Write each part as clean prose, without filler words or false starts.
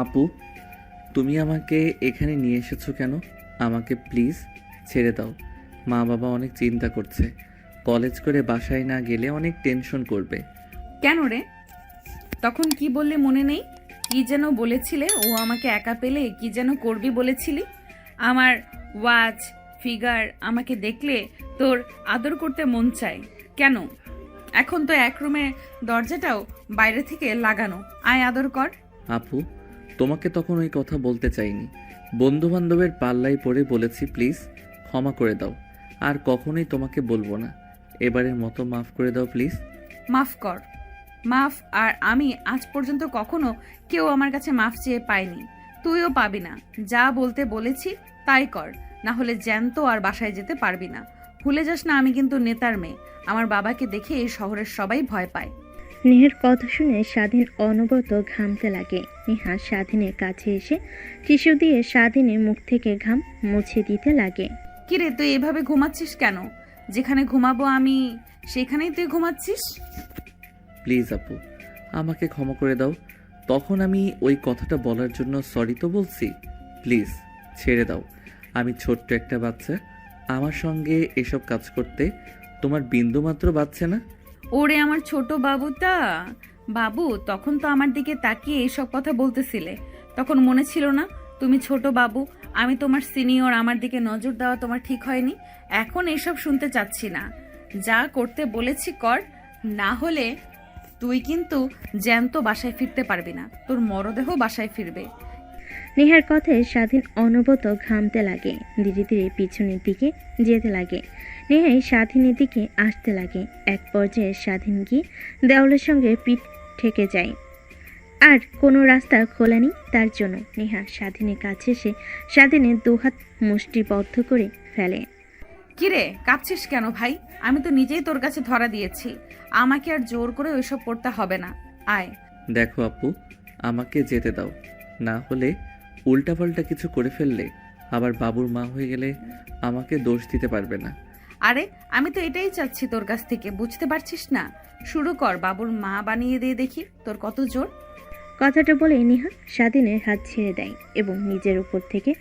আপু, তুমি আমাকে এখানে নিয়ে এসেছো কেন? আমাকে প্লিজ ছেড়ে দাও। মা বাবা অনেক চিন্তা করছে। কলেজ করে বাসায় না গেলে অনেক টেনশন করবে। কেন রে? তখন কি বললে মনে নেই? কি যেন বলেছিলে, ও আমাকে একা পেলে কি যেন করবি বলেছিলি? আমার ওয়াচ ফিগার আমাকে দেখলে তোর আদর করতে মন চায় কেন? এখন তো এক রুমে দরজাটাও বাইরে থেকে লাগানো, আয় আদর কর। আপু, তোমাকে তখন ওই কথা বলতে চাইনি। বন্ধু বান্ধবের পাল্লায় পড়ে বলেছি, প্লিজ ক্ষমা করে দাও। আর কখনোই তোমাকে বলবো না। এবারের মতো মাফ করে দাও প্লিজ। মাফ কর, মাফ? আর আমি আজ পর্যন্ত কখনো কেউ আমার কাছে মাফ চেয়ে পাইনি, তুইও পাবি না। যা বলতে বলেছি তাই কর, না হলে জ্যান্ত আর বাসায় যেতে পারবি না। ভুলে যাস না আমি কিন্তু নেতার মেয়ে। আমার বাবাকে দেখে এই শহরের সবাই ভয় পায়। নেহার কথা শুনে স্বাধীন অনবরত ঘামতে লাগে। নেহা স্বাধীনের কাছে এসে টিস্যু দিয়ে স্বাধীনের মুখ থেকে ঘাম মুছে দিতে লাগে। কিরে, তুই এভাবে ঘুমাচ্ছিস কেন? যেখানে ঘুমাবো আমি সেখানেই তুই ঘুমাচ্ছিস। প্লিজ আপু, আমাকে ক্ষমা করে দাও। তখন আমি ওই কথাটা বলার জন্য সরি তো বলছি। প্লিজ ছেড়ে দাও। আমি ছোট্ট একটা বাচ্চা। আমার সঙ্গে এসব কাজ করতে তোমার বিন্দুমাত্র বাচ্চা না। ওরে আমার ছোট বাবুটা, বাবু তখন তো আমার দিকে তাকিয়ে এইসব কথা বলতেছিলে। তখন মনে ছিল না তুমি ছোট বাবু, আমি তোমার সিনিয়র, আমার দিকে নজর দেওয়া তোমার ঠিক হয়নি। এখন এইসব শুনতে চাচ্ছি না। যা করতে বলেছি কর, না হলে তুই কিন্তু জ্যান্ত বাসায় ফিরতে পারবি না, তোর মরদেহ বাসায় ফিরবে। নেহার কথায় স্বাধীন অনবরত ঘামতে লাগে। ধীরে ধীরে পিছনের দিকে যেতে লাগে। নেহাই স্বাধীনের দিকে আসতে লাগে। এক পর্যায়ে স্বাধীন গিয়ে দেওয়ালের সঙ্গে পিঠ ঠেকে যায়। আর কোনো রাস্তা খোলা নেই তার জন্য। নেহা স্বাধীনের কাছে এসে স্বাধীনের দুহাত মুষ্টিবদ্ধ করে ফেলে। কিরে, কাঁপছিস কেন ভাই? আমি তো নিজেই তোর কাছে ধরা দিয়েছি, আমাকে আর জোর করে ওইসব করতে হবে না, আয়। দেখো আপু, আমাকে যেতে দাও। না হলে উল্টাপাল্টা কিছু করে ফেললে আবার বাবুর মা হয়ে গেলে আমাকে দোষ দিতে পারবে না। আরে আমি তো এটাই চাচ্ছি তোর কাছ থেকে, বুঝতে পারছিস না? শুরু কর, বাবুর মা বানিয়ে দিয়ে দেখি তোর কত জোর। কথাটা বলে নেহা স্বাধীনের হাত ছেড়ে দেয় এবং নিজের উপর থেকে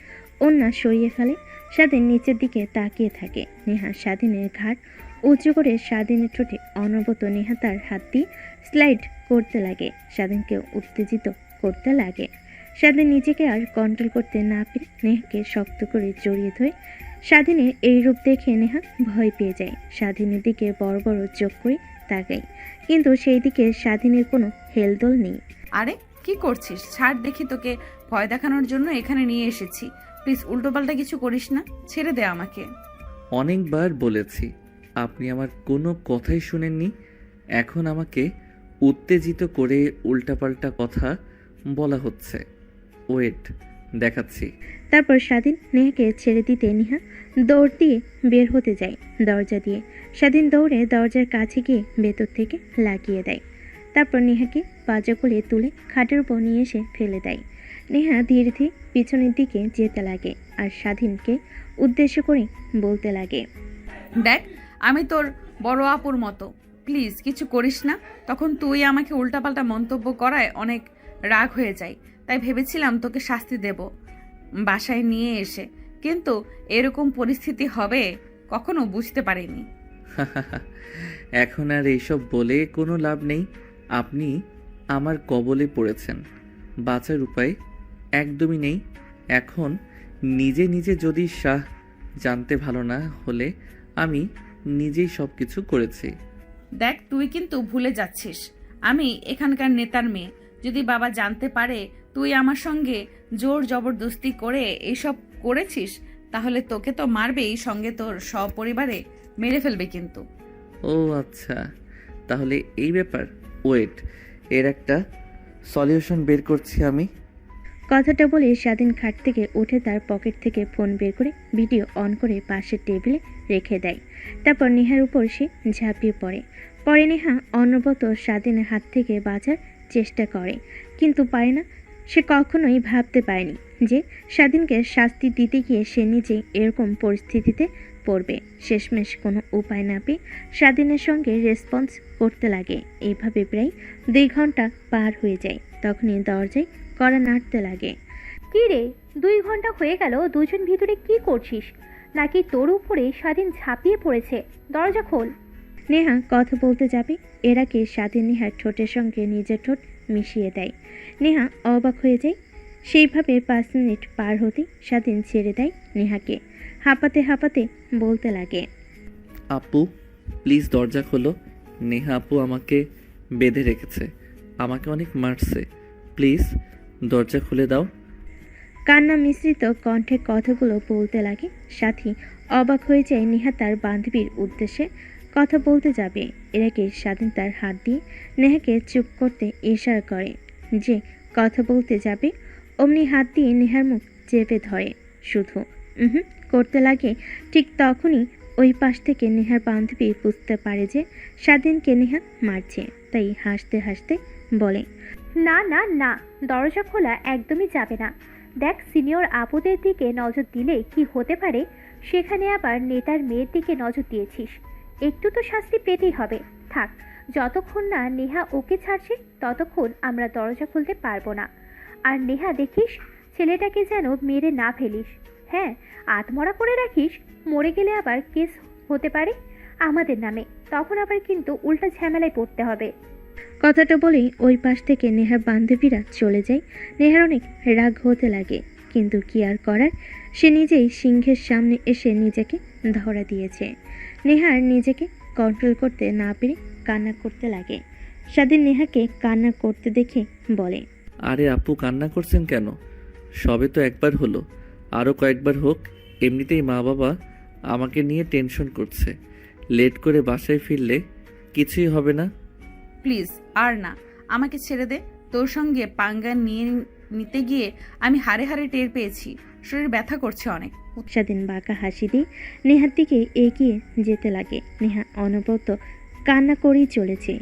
ওড়না সরিয়ে ফেলে। স্বাধীন নিচের দিকে তাকিয়ে থাকে। নেহা স্বাধীনের ঘাড় উঁচু করে স্বাধীনের ঠোঁটে অনবরত নেহা তার হাত দিয়ে স্লাইড করতে লাগে, স্বাধীনকে উত্তেজিত করতে লাগে। স্বাধীন নিজেকে আর কন্ট্রোল করতে না পেরে নেহাকে শক্ত করে জড়িয়ে ধরে। স্বাধীনের এই রূপ দেখে নেহা ভয় পেয়ে যায়। স্বাধীনের দিকে বড় বড় চোখ করে তাকায়, কিন্তু সেই দিকে স্বাধীনের কোনো হেলদোল নেই। আরে কি করছিস? ছাড় দেখি, তোকে ভয় দেখানোর জন্য এখানে নিয়ে এসেছি। প্লিজ উল্টোপাল্টা কিছু করিস না, ছেড়ে দে আমাকে। অনেকবার বলেছি, আপনি আমার কোনো কথাই শুনেননি। এখন আমাকে উত্তেজিত করে উল্টাপাল্টা কথা বলা হচ্ছে। ওয়েট, দেখাচ্ছি। তারপর স্বাধীন নেহাকে ছেড়ে দিতে নেহা দৌড় দিয়ে বের হতে যায় দরজা দিয়ে। স্বাধীন দৌড়ে দরজার কাছে গিয়ে ভেতর থেকে লাগিয়ে দেয়। তারপর নেহাকে পাজা করে তুলে খাটের উপর নিয়ে এসে ফেলে দেয়। নেহা ধীরে ধীরে পিছনের দিকে যেতে লাগে আর স্বাধীনকে উদ্দেশ্য করে বলতে লাগে, দেখ, আমি তোর বড় আপুর মতো, প্লিজ কিছু করিস না। তখন তুই আমাকে উল্টাপাল্টা মন্তব্য করায় অনেক রাগ হয়ে যায়, তাই ভেবেছিলাম তোকে শাস্তি দেব বাসায় নিয়ে এসে, কিন্তু এরকম পরিস্থিতি হবে কখনো বুঝতে পারিনি। এখন আর এইসব বলে কোনো লাভ নেই। আপনি আমার কবলে পড়েছেন, বাঁচার উপায় একদমই নেই। এখন নিজে নিজে যদি জানতে ভালো না হলে আমি নিজেই সব কিছু করেছি। দেখ, তুই কিন্তু ভুলে যাচ্ছিস আমি এখানকার নেতার মেয়ে। যদি বাবা জানতে পারে তুই আমার সঙ্গে জোর জবরদস্তি করে এইসব করেছিস, তাহলে তোকে তো মারবেই, সঙ্গে তোর সপরিবারে মেরে ফেলবে কিন্তু। ও আচ্ছা, তাহলে এই ব্যাপার। ওয়েট, এর একটা সলিউশন বের করছি আমি। কথাটা বলে স্বাধীন খাট থেকে উঠে তার পকেট থেকে ফোন বের করে ভিডিও অন করে পাশের টেবিলে রেখে দেয়। তারপর নেহার উপর সে ঝাঁপিয়ে পরে নেহা অনবরত স্বাধীনের হাত থেকে বাঁচার চেষ্টা করে, কিন্তু পারে না। সে কখনোই ভাবতে পারেনি যে স্বাধীনকে শাস্তি দিতে গিয়ে সে নিজে এরকম পরিস্থিতিতে পড়বে। শেষমেশ কোনো উপায় না পেয়ে স্বাধীনের সঙ্গে রেসপন্স করতে লাগে। এইভাবে প্রায় 2 ঘন্টা পার হয়ে যায়। তখনই দরজায় কড়া নাড়তে লাগে। কি রে, 2 ঘন্টা হয়ে গেল, দুজন ভিতরে কি করছিস? নাকি তোর উপরে স্বাধীন ঝাঁপিয়ে পড়েছে? দরজা খোল। নেহা কথা বলতে যাবে এর আগে স্বাধীন নেহার ঠোঁটের সঙ্গে নিজের ঠোঁট মিশিয়ে দেয়। নেহা অবাক হয়ে যায়। সেইভাবে 5 মিনিট পার হতেই স্বাধীন ছেড়ে দেয় নেহাকে। হাঁপাতে হাঁপাতে বলতে লাগে, আপু প্লিজ দরজা খোলো। নেহা আপু আমাকে বেঁধে রেখেছে, আমাকে অনেক মারছে, প্লিজ দরজা খুলে দাও। কান্না মিশ্রিত কণ্ঠে কথাগুলো বলতে লাগে। সাথী অবাক হয়ে যায় নেহা তার বান্ধবীর উদ্দেশ্যে কথা বলতে যাবে এর আগে স্বাধীন তার হাত দিয়ে নেহাকে চুপ করতে ইশারা করে যে কথা বলতে যাবে। অমনি হাত দিয়ে নেহার মুখ চেপে ধরে শুধু করতে লাগে। ঠিক তখনই ওই পাশ থেকে নেহার বান্ধবী বুঝতে পারে যে স্বাধীনকে নেহা মারছে, তাই হাসতে হাসতে বলে, না না না, দরজা খোলা একদমই যাবে না। দেখ, সিনিয়র আপুদের দিকে নজর দিলে কি হতে পারে, সেখানে আবার নেতার মেয়ের দিকে নজর দিয়েছিস। একটু তো শাস্তি পেতেই হবে। থাক, যতক্ষণ না নেহা ওকে ছাড়ছে ততক্ষণ আমরা দরজা খুলতে পারবো না। আর নেহা দেখিস, ছেলেটাকে যেন মেরে না ফেলিস। হ্যাঁ, আত্মরা করে রাখিস, মরে গেলে আবার কেস হতে পারে আমাদের নামে, তখন আবার কিন্তু উল্টা ঝামেলায় পড়তে হবে। কথাটা বলেই ওই পাশ থেকে নেহার বান্ধবীরা চলে যায়। নেহার অনেক রাগ হতে লাগে, কিন্তু কি আর করার, সে নিজেই সিংহের সামনে এসে নিজেকে ধরা দিয়েছে। নেহার নিজেকে কন্ট্রোল করতে না পেরে কান্না করতে লাগে। স্বাধীন নেহাকে কান্না করতে দেখে বলে, আরে আপু কান্না করছেন কেন? সবে তো একবার হলো, আরও কয়েকবার হোক। এমনিতেই মা বাবা আমাকে নিয়ে টেনশন করছে, লেট করে বাসায় ফিরলে কিছুই হবে না। প্লিজ আর না, আমাকে ছেড়ে দে। তোর সঙ্গে পাঙ্গা নিতে গিয়ে আমি হাড়ে হাড়ে টের পেয়েছি, শরীর ব্যথা করছে অনেক। স্বাধীন বাঁকা হাসি দিয়ে নেহার দিকে এগিয়ে যেতে লাগে। নেহা অনবরত কান্না করেই চলেছে।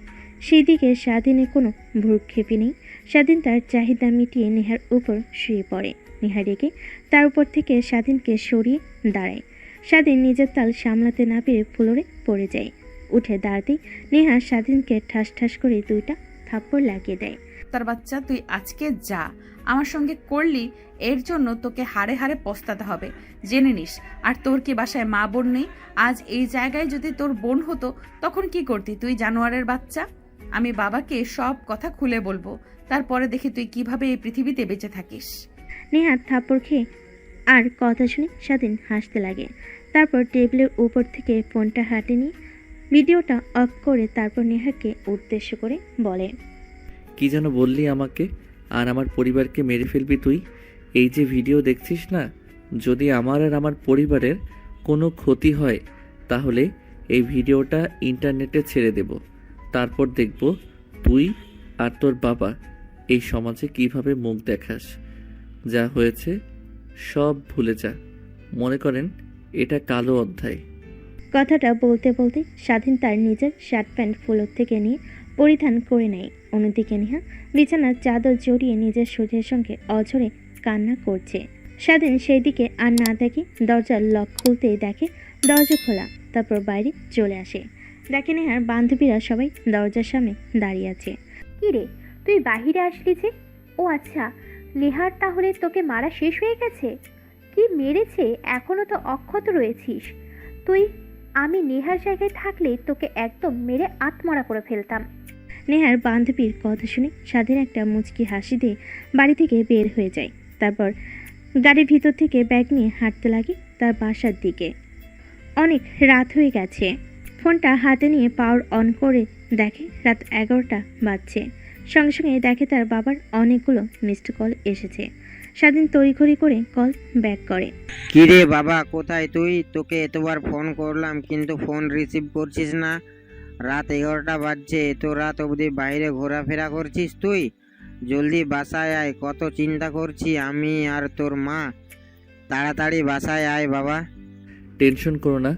সেই দিকে স্বাধীনের কোনো ভ্রুক্ষেপই নেই। স্বাধীন তার চাহিদা মিটিয়ে নেহার উপর শুয়ে পড়ে। নেহা রেগে তার উপর থেকে স্বাধীনকে সরিয়ে দাঁড়ায়। স্বাধীন নিজের তাল সামলাতে না পেরে ফ্লোরে পড়ে যায়। উঠে দাঁড়াতেই নেহা স্বাধীনকে ঠাস ঠাস করে 2টা থাপ্পড় লাগিয়ে দেয়। তার বাচ্চা, তুই আজকে যা আমার সঙ্গে করলি, এর জন্য তোকে হাড়ে হাড়ে পস্তাতে হবে, জেনে নিস। আর তোর কি বাসায় মা বোন নেই? আজ এই জায়গায় যদি তোর বোন হতো তখন কি করতি তুই, জানোয়ারের বাচ্চা? আমি বাবাকে সব কথা খুলে বলবো, তারপরে দেখি তুই কিভাবে এই পৃথিবীতে বেঁচে থাকিস। নেহা থাপ্পড় খেয়ে আর কথা শুনে স্বাধীন হাসতে লাগে। তারপর টেবিলের উপর থেকে ফোনটা হাতে নিয়ে ভিডিওটা অফ করে তারপর নেহাকে উদ্দেশ্য করে বলে, কি যেন বললি আমাকে? আর আমার পরিবারকে মেরে ফেলবি তুই? এই যে ভিডিও দেখছিস না, যদি আমার আর আমার পরিবারের কোনো ক্ষতি হয় তাহলে এই ভিডিওটা ইন্টারনেটে ছেড়ে দেব। তারপর দেখব তুই আর তোর বাবা এই সমাজে কিভাবে মুখ দেখাস। যা হয়েছে সব ভুলে যা, মনে করেন এটা কালো অধ্যায়। কথাটা বলতে বলতে স্বাধীন তার নিজের শার্ট প্যান্ট ফ্লোর থেকে নিয়ে পরিধান করে নেয়। অন্যদিকে নেহা বিছানার চাদর জড়িয়ে নিজের শরীরের সঙ্গে অঝরে কান্না করছে। স্বাধীন সেই দিকে আর না দেখে দরজার লক খুলতেই দেখে দরজা খোলা। তারপর বাইরে চলে আসে, দেখে নেহার বান্ধবীরা সবাই দরজার সামনে দাঁড়িয়ে আছে। কি রে, তুই বাহিরে আসলি যে? ও আচ্ছা, নেহার তাহলে তোকে মারা শেষ হয়ে গেছে? কি মেরেছে, এখনো তো অক্ষত রয়েছিস তুই। আমি নেহার জায়গায় থাকলে তোকে একদম মেরে আত্মরা করে ফেলতাম। নেহার বান্ধবীর কথা শুনে স্বাধীন একটা মুচকি হাসি দিয়ে বাড়ি থেকে বের হয়ে যায়। তারপর গাড়ির ভিতর থেকে ব্যাগ নিয়ে হাঁটতে লাগে তার বাসার দিকে। অনেক রাত হয়ে গেছে। ফোনটা হাতে নিয়ে পাওয়ার অন করে দেখে রাত 11টা বাজছে। সঙ্গে সঙ্গে দেখে তার বাবার অনেকগুলো মিসড কল এসেছে। স্বাধীন তড়িঘড়ি করে কল ব্যাক করে। কি রে বাবা, কোথায় তুই? তোকে এতবার ফোন করলাম কিন্তু ফোন রিসিভ করছিস না। রাত 11টা বাজছে, এত রাত অবধি বাইরে ঘোরাফেরা করছিস তুই? জলদি বাসায় আয়, কত চিন্তা করছি আমি আর তোর মা। তাড়াতাড়ি বাসায় আয় বাবা। টেনশন করো না,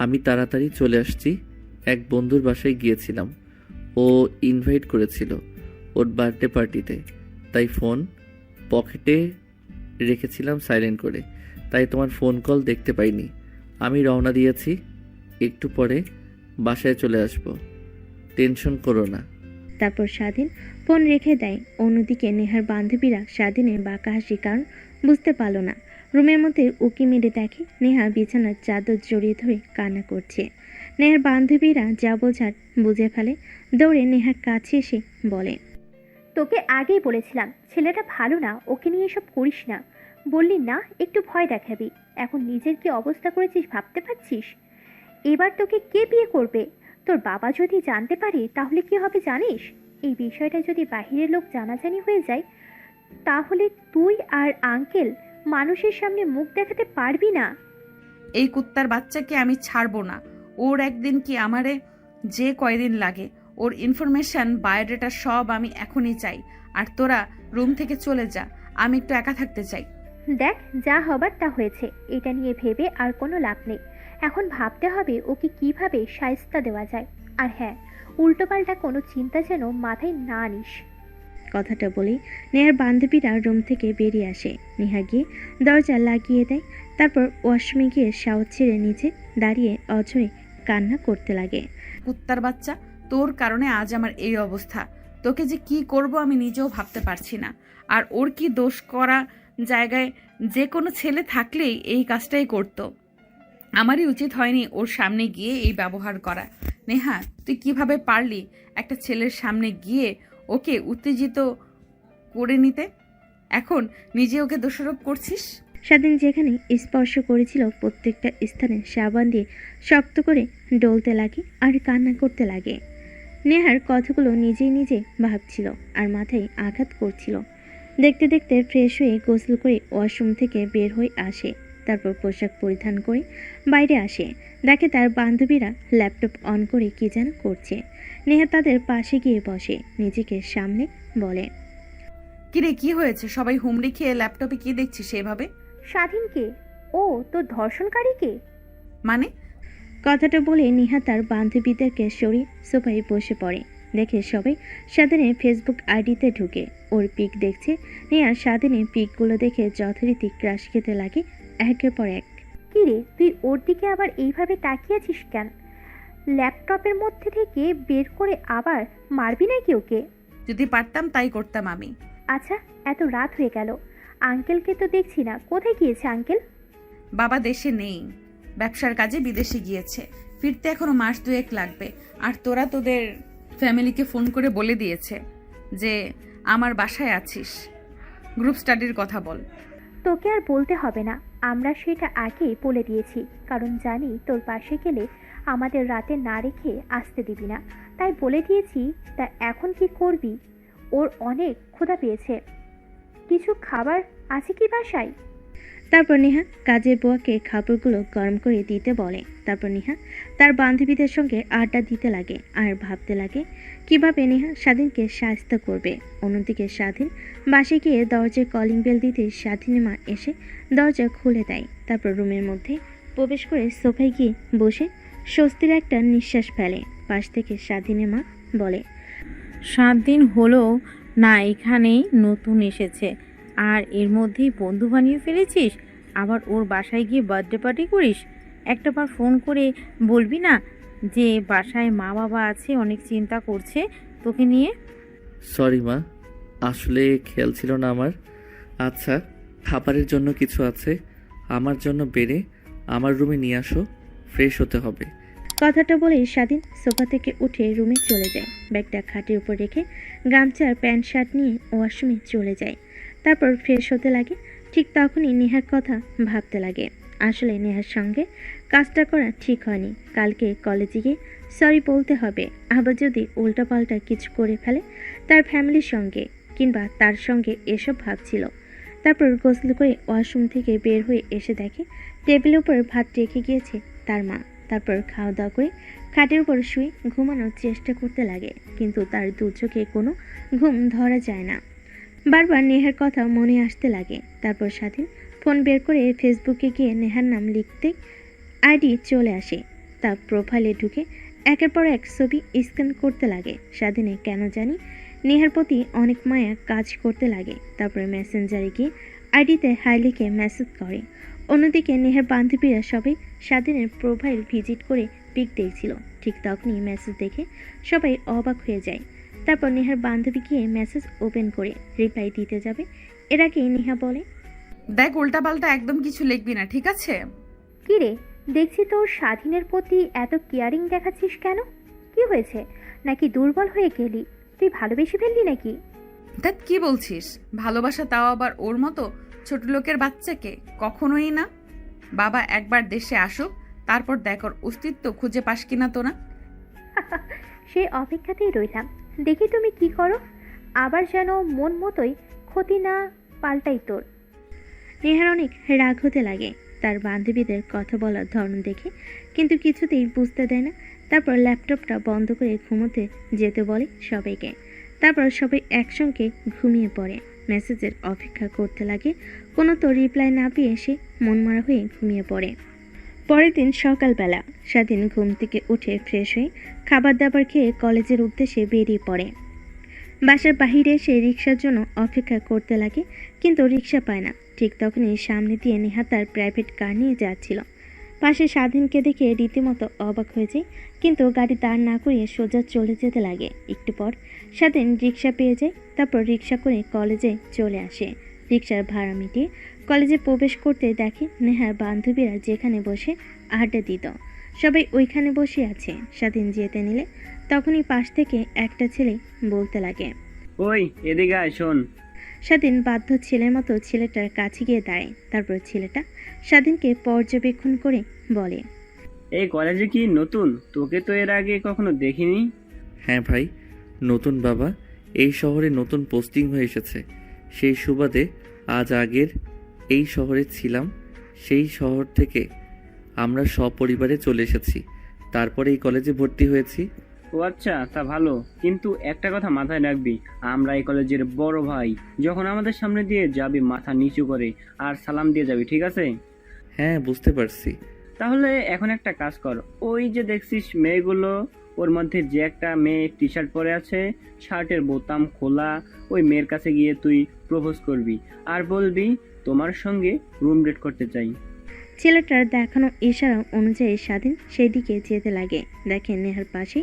আমি তাড়াতাড়ি চলে আসছি। এক বন্ধুর বাসায় গিয়েছিলাম, ও ইনভাইট করেছিল ওর বার্থডে পার্টিতে, তাই ফোন পকেটে রেখেছিলাম সাইলেন্ট করে, তাই তোমার ফোন কল দেখতে পাইনি। আমি রওনা দিয়েছি, একটু পরে বাসায় চলে আসব, টেনশন করো না। তারপর স্বাধীন ফোন রেখে দেয়। অন্যদিকে নেহার বান্ধবীরা স্বাধীনের বাঁকা হাসি কারণ বুঝতে পারল না। রুমের মধ্যে উকি মেরে দেখে নেহা বিছানার চাদর জড়িয়ে ধরে কান্না করছে। নেহার বান্ধবীরা যা বোঝার বুঝে ফেলে, দৌড়ে নেহার কাছে এসে বলে, তোকে আগেই বলেছিলাম ছেলেটা ভালো না, ওকে নিয়ে এসব করিস না। বললি না একটু ভয় দেখাবি, এখন নিজের কি অবস্থা করেছিস ভাবতে পারছিস? এবার তোকে কে বিয়ে করবে? তোর বাবা যদি জানতে পারে তাহলে কি হবে জানিস? এই বিষয়টা যদি বাহিরের লোক জানাজানি হয়ে যায় তাহলে তুই আর আঙ্কেল মানুষের সামনে মুখ দেখাতে পারবি না। এই কুত্তার বাচ্চাকে আমি ছাড়বো না। ওর একদিন কি আমারে যে কয়দিন লাগে, ওর ইনফরমেশন বায়োডাটা সব আমি এখনই চাই। আর তোরা রুম থেকে চলে যা, আমি একটু একা থাকতে চাই। দেখ যা হবার তা হয়েছে, এটা নিয়ে ভেবে আর কোনো লাভ নেই। এখন ভাবতে হবে ওকে কিভাবে শায়েস্তা দেওয়া যায়। আর হ্যাঁ, উল্টোপাল্টা কোনো চিন্তা যেন মাথায় না আনিস। কথাটা বলেই নেহার বান্ধবীরা রুম থেকে বেরিয়ে আসে। নেহা গিয়ে দরজা লাগিয়ে দেয়। তারপর ওয়াশরুমে গিয়ে শাওয়ার ছেড়ে নিচে দাঁড়িয়ে অঝরে কান্না করতে লাগে। কুত্তার বাচ্চা, তোর কারণে আজ আমার এই অবস্থা। তোকে যে কি করব আমি নিজেও ভাবতে পারছি না। আর ওর কি দোষ? করা জায়গায় যে কোনো ছেলে থাকলেই এই কাজটাই করত। আমারই উচিত হয়নি ওর সামনে গিয়ে এই ব্যবহার করা। নেহা, তুই কিভাবে পারলি একটা ছেলের সামনে গিয়ে ওকে উত্তেজিত করে নিতে? এখন নিজে ওকে দোষারোপ করছিস। স্বাধীন যেখানে স্পর্শ করেছিল প্রত্যেকটা স্থানে সাবান দিয়ে শক্ত করে ডলতে লাগে আর কান্না করতে লাগে। নেহার কথাগুলো নিজেই নিজে ভাবছিল আর মাথায় আঘাত করছিল। দেখতে দেখতে ফ্রেশ হয়ে গোসল করে ওয়াশরুম থেকে বের হয়ে আসে। তারপর পোশাক পরিধান করে বাইরে আসে। দেখে তার বান্ধবীরা ল্যাপটপ অন করে কি যেন করছে। নেহা তাদের পাশে গিয়ে বসে, নিজেকে সামনে বলে, কিরে, কি হয়েছে? সবাই হুমড়ি খেয়ে ল্যাপটপে কি দেখছিস এভাবে? স্বাধীনকে? ও তোর ধর্ষণকারীকে? মানে? কথাটা বলে নেহা তার বান্ধবীদেরকে সরিয়ে সোফায় বসে পড়ে। দেখে সবাই স্বাধীনের ফেসবুক আইডিতে ঢুকে ওর পিক দেখছে। নেহা স্বাধীনের পিকগুলো দেখে যথারীতি ক্রাশ খেতে লাগে একের পর এক। কিরে, তুই ওর দিকে আবার এইভাবে তাকিয়ে আছিস কেন? ল্যাপটপের মধ্যে থেকে বের করে আবার মারবি নাকি ওকে? যদি পারতাম তাই করতাম আমি। আচ্ছা, এত রাত হয়ে গেল, আঙ্কেলকে তো দেখছি না, কোথায় গিয়েছে আঙ্কেল? বাবা দেশে নেই, ব্যবসার কাজে বিদেশে গিয়েছে। ফিরতে এখনো মাস দুয়েক লাগবে। আর তোরা তোদের ফ্যামিলিকে ফোন করে বলে দিয়েছে যে আমার বাসায় আছিস। গ্রুপ স্টাডির কথা বল। তোকে আর বলতে হবে না, আমরা সেটা আগেই বলে দিয়েছি, কারণ জানি তোর পাশে গেলে আমাদের রাতে না রেখে আসতে দিবি না, তাই বলে দিয়েছি। তা এখন কি করবি? ওর অনেক ক্ষুধা পেয়েছে, কিছু খাবার আছে কি বাসায়? তারপর নেহা কাজের বুয়াকে খাবারগুলো গরম করে দিতে বলে। তারপর নেহা তার বান্ধবীদের সঙ্গে আড্ডা দিতে লাগে আর ভাবতে লাগে কিভাবে নেহা স্বাধীনকে সাহায্য করবে। অন্যদিকে স্বাধীন বাসে গিয়ে দরজায় কলিং বেল দিতে স্বাধীনের মা এসে দরজা খুলে দেয়। তারপর রুমের মধ্যে প্রবেশ করে সোফায় গিয়ে বসে স্বস্তির একটা নিঃশ্বাস ফেলে। পাশ থেকে স্বাধীনের মা বলে, 7 দিন হলো না এখানেই নতুন এসেছে, আর এর মধ্যেই বন্ধু বানিয়ে ফেলেছিস। আবার ওর বাসায় গিয়ে বার্থডে পার্টি করিস। একটাবার ফোন করে বলবি না যে বাসায় মা বাবা আছে, অনেক চিন্তা করছে তোকে নিয়ে? সরি মা, আসলে খেয়াল ছিল না আমার। আচ্ছা, খাবারের জন্য কিছু আছে, আমার জন্য বেড়ে আমার রুমে নিয়ে আসো, ফ্রেশ হতে হবে। কথাটা বলে স্বাধীন সোফা থেকে উঠে রুমে চলে যায়। ব্যাগটা খাটের উপর রেখে গামছা আর প্যান্ট শার্ট নিয়ে ওয়াশরুমে চলে যায়। তারপর ফ্রেশ হতে লাগে। ঠিক তখনই নেহার কথা ভাবতে লাগে। আসলে নেহার সঙ্গে কাজটা করা ঠিক হয়নি। কালকে কলেজে গিয়ে সরি বলতে হবে। আবার যদি উল্টাপাল্টা কিছু করে ফেলে তার ফ্যামিলির সঙ্গে কিংবা তার সঙ্গে, এসব ভাবছিল। তারপর গোসল করে ওয়াশরুম থেকে বের হয়ে এসে দেখে টেবিলের উপর ভাত রেখে গিয়েছে তার মা। তারপর খাওয়া দাওয়া করে খাটের উপর শুয়ে ঘুমানোর চেষ্টা করতে লাগে, কিন্তু তার দু চোখে কোনো ঘুম ধরা যায় না। বারবার নেহার কথা মনে আসতে লাগে। তারপর স্বাধীন ফোন বের করে ফেসবুকে গিয়ে নেহার নাম লিখতে আইডি চলে আসে। তার প্রোফাইলে ঢুকে একের পর এক ছবি স্ক্যান করতে লাগে। স্বাধীনে কেন জানি নেহার প্রতি অনেক মায়া কাজ করতে লাগে। তারপরে মেসেঞ্জারে গিয়ে আইডিতে হাই লিখে মেসেজ করে। অন্যদিকে নেহার বান্ধবীরা সবাই স্বাধীনের প্রোফাইল ভিজিট করে পিক দেখছিল। ঠিক তখনই মেসেজ দেখে সবাই অবাক হয়ে যায়। তারপর নেহার বান্ধবী গিয়ে মেসেজ ওপেন করে রিপ্লাই দিতে যাবে, এর আগেই নেহা বলে, দেখ উল্টাপাল্টা একদম কিছু লিখবি না, ঠিক আছে? কি রে, দেখছি তোর স্বাধীনের প্রতি এত কেয়ারিং দেখাচ্ছিস কেন? কি হয়েছে? নাকি দুর্বল হয়ে গেলি? তুই ভালোবেসে ফেললি নাকি? দেখ কি বলছিস? ভালোবাসা, তাও আবার ওর মতো ছোট লোকের বাচ্চাকে? কখনোই না। বাবা একবার দেশে আসুক, তারপর দেখ ওর অস্তিত্ব খুঁজে পাস কিনা তোরা। সেই অপেক্ষাতেই রইলাম, দেখি তুমি কি করো। আবার যেন মন মতোই ক্ষতি না পাল্টাই তোর। নেহার অনেক রাগ হতে লাগে তার বান্ধবীদের কথা বলার ধরন দেখে, কিন্তু কিছুতেই বুঝতে দেয় না। তারপর ল্যাপটপটা বন্ধ করে ঘুমোতে যেতে বলে সবাইকে। তারপর সবাই একসঙ্গে ঘুমিয়ে পড়ে। মেসেজের অপেক্ষা করতে লাগে, কোনো তো রিপ্লাই না পেয়ে সে মনমরা হয়ে ঘুমিয়ে পড়ে। পরের দিন সকালবেলা স্বাধীন ঘুম থেকে উঠে ফ্রেশ হয়ে খাবার দাবার খেয়ে কলেজের উদ্দেশ্যে বেরিয়ে পড়ে। বাসার বাহিরে এসে রিক্সার জন্য অপেক্ষা করতে লাগে, কিন্তু রিক্সা পায় না। ঠিক তখনই সামনে দিয়ে নেহা তার প্রাইভেট কার নিয়ে যাচ্ছিল। পাশে স্বাধীনকে দেখে রীতিমতো অবাক হয়ে যায়, কিন্তু গাড়ি দাঁড় না করিয়ে সোজা চলে যেতে লাগে। একটু পর স্বাধীন রিক্সা পেয়ে যায়। তারপর রিক্সা করে কলেজে চলে আসে। রিক্সার ভাড়া মিটিয়ে কলেজে প্রবেশ করতে দেখে নেহার বান্ধবীরা যেখানে বসে আড্ডা দিত সবাই ওইখানে বসে আছে। স্বাধীন যেতে নিলে তখনই পাশ থেকে একটা ছেলে বলতে লাগে, ওই এদিকে আয়, শোন। স্বাধীন বাধ্য ছেলের মতো ছেলেটার কাছে গিয়ে দাঁড়ায়। তারপর ছেলেটা স্বাধীনকে পর্যবেক্ষণ করে বলে, এই কলেজে কি নতুন? তোকে তো এর আগে কখনো দেখিনি। হ্যাঁ ভাই, নতুন বাবা। এই শহরে নতুন পোস্টিং হয়ে এসেছে, সেই সুবাদে আজ আগের এই শহরে ছিলাম। সেই শহর থেকে আমরা সপরিবারে চলে এসেছি, তারপরে এই কলেজে ভর্তি হয়েছি। ও আচ্ছা, তা ভালো। কিন্তু একটা কথা মাথায় রাখবি, আমরা এই কলেজের বড় ভাই। যখন আমাদের সামনে দিয়ে যাবি মাথা নিচু করে আর সালাম দিয়ে যাবি, ঠিক আছে? হ্যাঁ, বুঝতে পারছি। তাহলে এখন একটা কাজ কর, ওই যে দেখছিস মেয়েগুলো, ওর মধ্যে যে একটা মেয়ে টি শার্ট পরে আছে, শার্টের বোতাম খোলা, ওই মেয়ের কাছে গিয়ে তুই প্রপোজ করবি আর বলবি তোমার সঙ্গে রুম ডেট করতে চাই। ছেলেটার দেখানো ইশারা অনুযায়ী স্বাধীন সেদিকে যেতে লাগে। দেখেন নেহার পাশে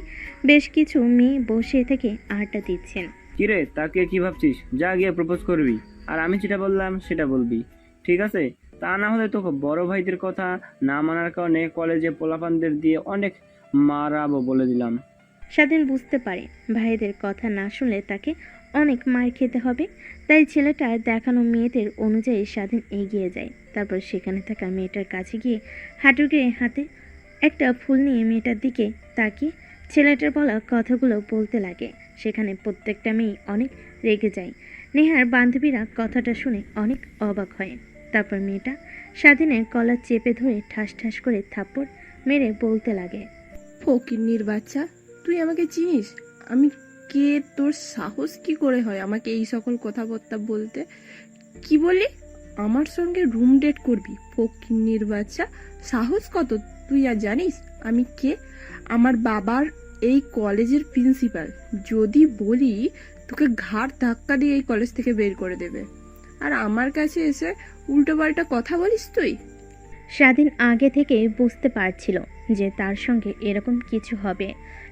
বেশ কিছু মেয়ে বসে থেকে আড্ডা দিচ্ছেন। কিরে, তাকে কি ভাবছিস? যা গিয়ে প্রপোজ করবি, আর আমি যেটা বললাম সেটা বলবি, ঠিক আছে? তা না হলে তোকে বড় ভাইদের কথা না মানার কারণে কলেজে পোলাপানদের দিয়ে অনেক মারাবো বলে দিলাম। স্বাধীন বুঝতে পারে ভাইদের কথা না শুনলে তাকে অনেক মার খেতে হবে, তাই ছেলেটার দেখানো মেয়েদের অনুযায়ী স্বাধীন এগিয়ে যায়। তারপর সেখানে থাকা মেয়েটার কাছে গিয়ে হাঁটু গেড়ে হাতে একটা ফুল নিয়ে মেয়েটার দিকে তাকিয়ে ছেলেটার বলা কথাগুলো বলতে লাগে। সেখানে প্রত্যেকটা মেয়ে অনেক রেগে যায়। নেহার বান্ধবীরা কথাটা শুনে অনেক অবাক হয়। তারপর মেয়েটা স্বাধীনের গলা চেপে ধরে ঠাস ঠাস করে থাপ্পড় মেরে বলতে লাগে, ফকিন্নির বাচ্চা, তুই আমাকে চিনিস? আমি কে? তোর সাহস কি করে হয় আমাকে এই সকল কথাবার্তা বলতে? কি বলি? আমার সঙ্গে রুম ডেট করবি? ফকিন্নির বাচ্চা, সাহস কত? তুই আর জানিস আমি কে? আমার বাবার এই কলেজের প্রিন্সিপাল। যদি বলি তোকে ঘাড় ধাক্কা দিয়ে এই কলেজ থেকে বের করে দেবে, আর আমার কাছে এসে উল্টোপাল্টা কথা বলিস তুই? স্বাধীন আগে থেকে বুঝতে পারছিল যে তার সঙ্গে এরকম কিছু হবে।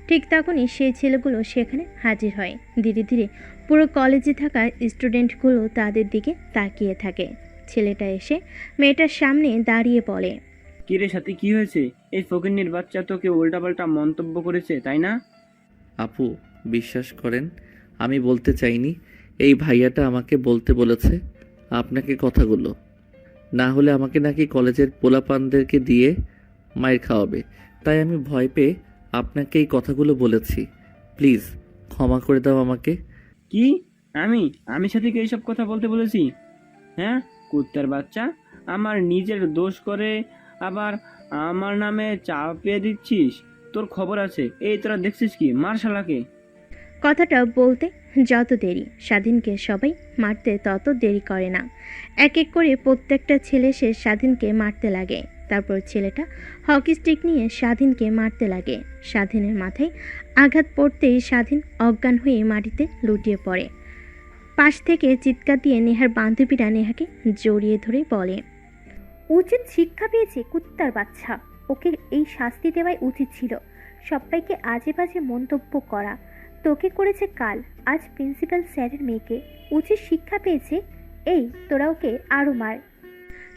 ঠিক তখনই সেই ছেলেগুলো সেখানে হাজির হয়। ধীরে ধীরে পুরো কলেজে থাকা স্টুডেন্টগুলো তাদের দিকে তাকিয়ে থাকে। ছেলেটা এসে মেয়েটার সামনে দাঁড়িয়ে বলে, কিরে সাথী, কি হয়েছে? এই ফকিন্নির বাচ্চা তোকে উল্টাপাল্টা মন্তব্য করেছে, তাই না? আপু, বিশ্বাস করেন, আমি বলতে চাইনি। এই ভাইয়াটা আমাকে বলতে বলেছে আপনাকে কথাগুলো, না হলে আমাকে নাকি কলেজের পোলাপানদেরকে দিয়ে মায়ের খাওয়াবে। তাই আমি ভয় পেয়ে আপনাকে এই কথাগুলো বলেছি। প্লিজ ক্ষমা করে দাও আমাকে। কি? আমি সাথীকে এইসব কথা বলতে বলেছি? হ্যাঁ, কুত্তার বাচ্চা, আমার নিজের দোষ করে আবার আমার নামে চাপিয়ে দিচ্ছিস? তোর খবর আছে। এই তোরা দেখছিস কি? মার শালাকে। কথাটা বলতে যত দেরি স্বাধীনকে সবাই মারতে তত দেরি করে না। এক এক করে প্রত্যেকটা ছেলে সে স্বাধীনকে মারতে লাগে। তারপর ছেলেটা হকি স্টিক নিয়ে স্বাধীনকে মারতে লাগে। স্বাধীনের মাথায় আঘাত পড়তেই স্বাধীন অজ্ঞান হয়ে মাটিতে লুটিয়ে পড়ে। পাশ থেকে চিৎকার দিয়ে নেহার বান্ধবীরা নেহাকে জড়িয়ে ধরে বলে, উচিত শিক্ষা পেয়েছে কুত্তার বাচ্চা, ওকে এই শাস্তি দেওয়াই উচিত ছিল। সবাইকে আজে বাজে মন্তব্য করা, তোকে করেছে কাল, আজ প্রিন্সিপাল স্যারের মেয়েকে, উচিত শিক্ষা পেয়েছে। এই তোরা ওকে আরও মার।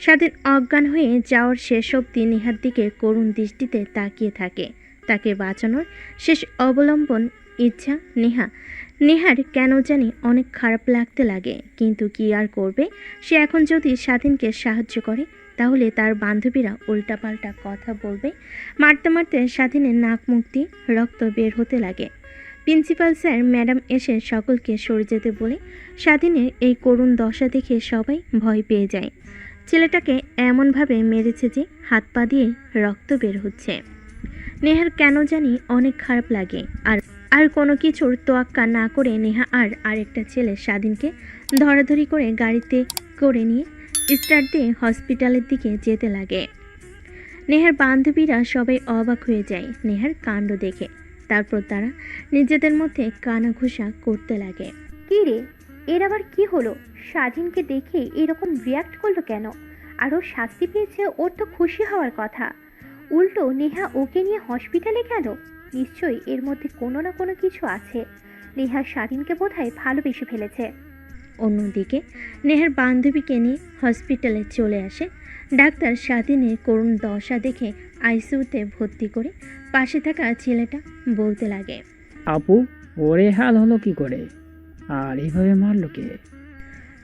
স্বাধীন অজ্ঞান হয়ে যাওয়ার শেষ অবধি নেহার দিকে করুণ দৃষ্টিতে তাকিয়ে থাকে। তাকে বাঁচানোর শেষ অবলম্বন ইচ্ছা নেহার কেন জানি অনেক খারাপ লাগতে লাগে, কিন্তু কি আর করবে। সে এখন যদি স্বাধীনকে সাহায্য করে তাহলে তার বান্ধবীরা উল্টাপাল্টা কথা বলবে। মারতে মারতে স্বাধীনের নাক মুখ দিয়ে রক্ত বের হতে লাগে। প্রিন্সিপাল স্যার ম্যাডাম এসে সকলকে সরে যেতে বলে স্বাধীনের এই করুণ দশা দেখে সবাই ভয় পেয়ে যায়। ছেলেটাকে এমনভাবে মেরেছে যে হাত পা দিয়ে রক্ত বের হচ্ছে। নেহার কেন জানি অনেক খারাপ লাগে। আর কোনো কিছুর তোয়াক্কা না করে নেহা আর আরেকটা ছেলে স্বাধীনকে ধরাধরি করে গাড়িতে করে নিয়ে স্টার্ট দিয়ে হসপিটালের দিকে যেতে লাগে। নেহার বান্ধবীরা সবাই অবাক হয়ে যায় নেহার কাণ্ড দেখে। তারপর তারা নিজেদের মধ্যে কানাঘুষা করতে লাগে। কি রে, এর আবার কি হলো? স্বাধীনকে দেখে এরকম রিয়াক্ট করলো কেন? আরও শাস্তি পেয়েছে, ওর তো খুশি হওয়ার কথা। উল্টো নেহা ওকে নিয়ে হসপিটালে গেল। নিশ্চয়ই এর মধ্যে কোনো না কোনো কিছু আছে। নেহা স্বাধীনকে বোধহয় ভালোবেসে ফেলেছে। অন্যদিকে নেহার বান্ধবীকে নিয়ে হসপিটালে চলে আসে ডাক্তার। স্বাধীনের করুণ দশা দেখে আইসিইউতে ভর্তি করে পাশে থাকা ছেলেটা বলতে লাগে, আপু, ওরে হাল হলো কি করে, আর এইভাবে মারলো কে?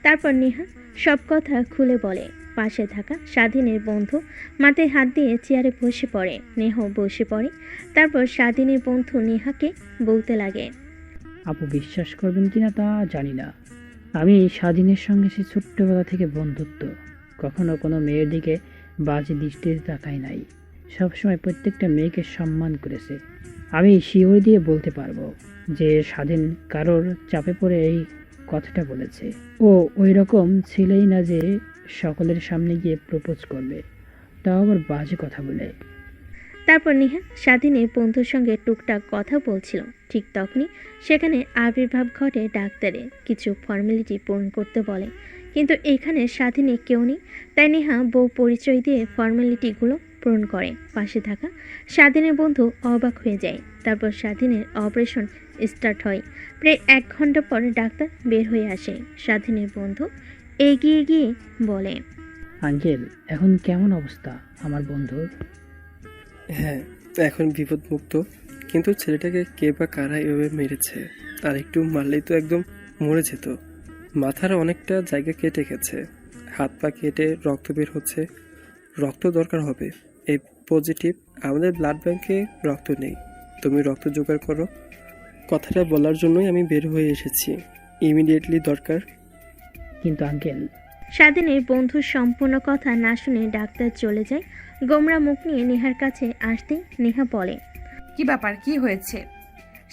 তারপর নেহা সব কথা খুলে বলে। পাশে থাকা স্বাধীনের বন্ধু মাথায় হাত দিয়ে চেয়ারে বসে পড়ে। নেহা বসে পড়ে। তারপর স্বাধীনের বন্ধু নেহাকে বলতে লাগে, আপু, বিশ্বাস করবেন কিনা তা জানি না, আমি স্বাধীনের সঙ্গে সে ছোট্টবেলা থেকে বন্ধুত্ব, কখনো কোনো মেয়ের দিকে বাজে দৃষ্টিতে তাকাই নাই, সবসময় প্রত্যেকটা মেয়েকে সম্মান করেছে। আমি শিওর দিয়ে বলতে পারবো যে স্বাধীন কারোর চাপে পড়ে এই কথাটা বলেছে। ও ওই রকম ছেলেই না যে সকলের সামনে গিয়ে প্রপোজ করবে, তাও আবার বাজে কথা বলে। তারপর নেহা স্বাধীনের বন্ধুর সঙ্গে টুকটাক কথা বলছিল। ঠিক তখনই সেখানে আবির্ভাব ঘটে ডাক্তারের। কিছু ফর্মালিটি পূরণ করতে বলে, কিন্তু এখানে স্বাধীনে কেউ নেই। তাই নেহা বউ পরিচয় দিয়ে ফর্মালিটিগুলো পূরণ করে। পাশে থাকা স্বাধীনের বন্ধু অবাক হয়ে যায়। তারপর স্বাধীনের অপারেশন স্টার্ট হয়। প্রায় 1 ঘন্টা পর ডাক্তার বের হয়ে আসে। স্বাধীনের বন্ধু এগিয়ে গিয়ে বলে, আঙ্কেল, এখন কেমন অবস্থা আমার বন্ধুর? হ্যাঁ, এখন বিপদমুক্ত, কিন্তু ছেলেটাকে কে বা কারা এভাবে মেরেছে, আর একটু মারলেই তো একদম মরে যেত। মাথার অনেকটা জায়গা কেটে গেছে, হাত পা কেটে রক্ত বের হচ্ছে। রক্ত দরকার হবে। এই পজিটিভ, আমাদের ব্লাড ব্যাংকে রক্ত নেই, তুমি রক্ত জোগাড় করো। কথাটা বলার জন্যই আমি বের হয়ে এসেছি, ইমিডিয়েটলি দরকার। কিন্তু আঙ্কেল, স্বাধীনের বন্ধুর সম্পূর্ণ কথা না শুনে ডাক্তার চলে যায়। গোমরা মুখ নিয়ে নেহার কাছে আসতেই নেহা বলে, কি ব্যাপার, কি হয়েছে?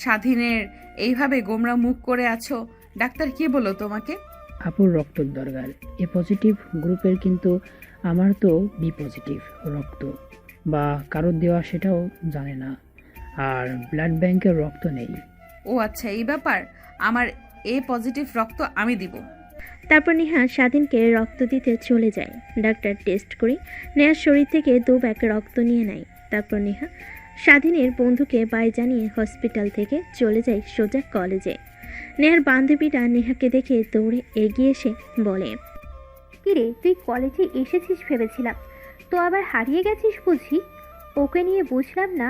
স্বাধীনের এইভাবে গোমরা মুখ করে আছো, ডাক্তার কি বললো তোমাকে? আপুর রক্ত দরকার, এ পজিটিভ গ্রুপের, কিন্তু আমার তো বি পজিটিভ রক্ত, বা কারোর দেওয়া সেটাও জানে না, আর ব্লাড ব্যাংকের রক্ত নেই। ও আচ্ছা, এই ব্যাপার। আমার এ পজিটিভ রক্ত আমি দিব। তারপর নেহা স্বাধীনকে রক্ত দিতে চলে যায়। ডাক্তার টেস্ট করে নেহার শরীর থেকে 2 ব্যাগ রক্ত নিয়ে নেয়। তারপর নেহা স্বাধীনের বন্ধুকে বাই জানিয়ে হসপিটাল থেকে চলে যায় সোজা কলেজে। নেহার বান্ধবীরা নেহাকে দেখে দৌড়ে এগিয়ে এসে বলে, কিরে, তুই কলেজে এসেছিস ভেবেছিলাম, তো আবার হারিয়ে গেছিস বুঝি? ওকে নিয়ে বুঝলাম না,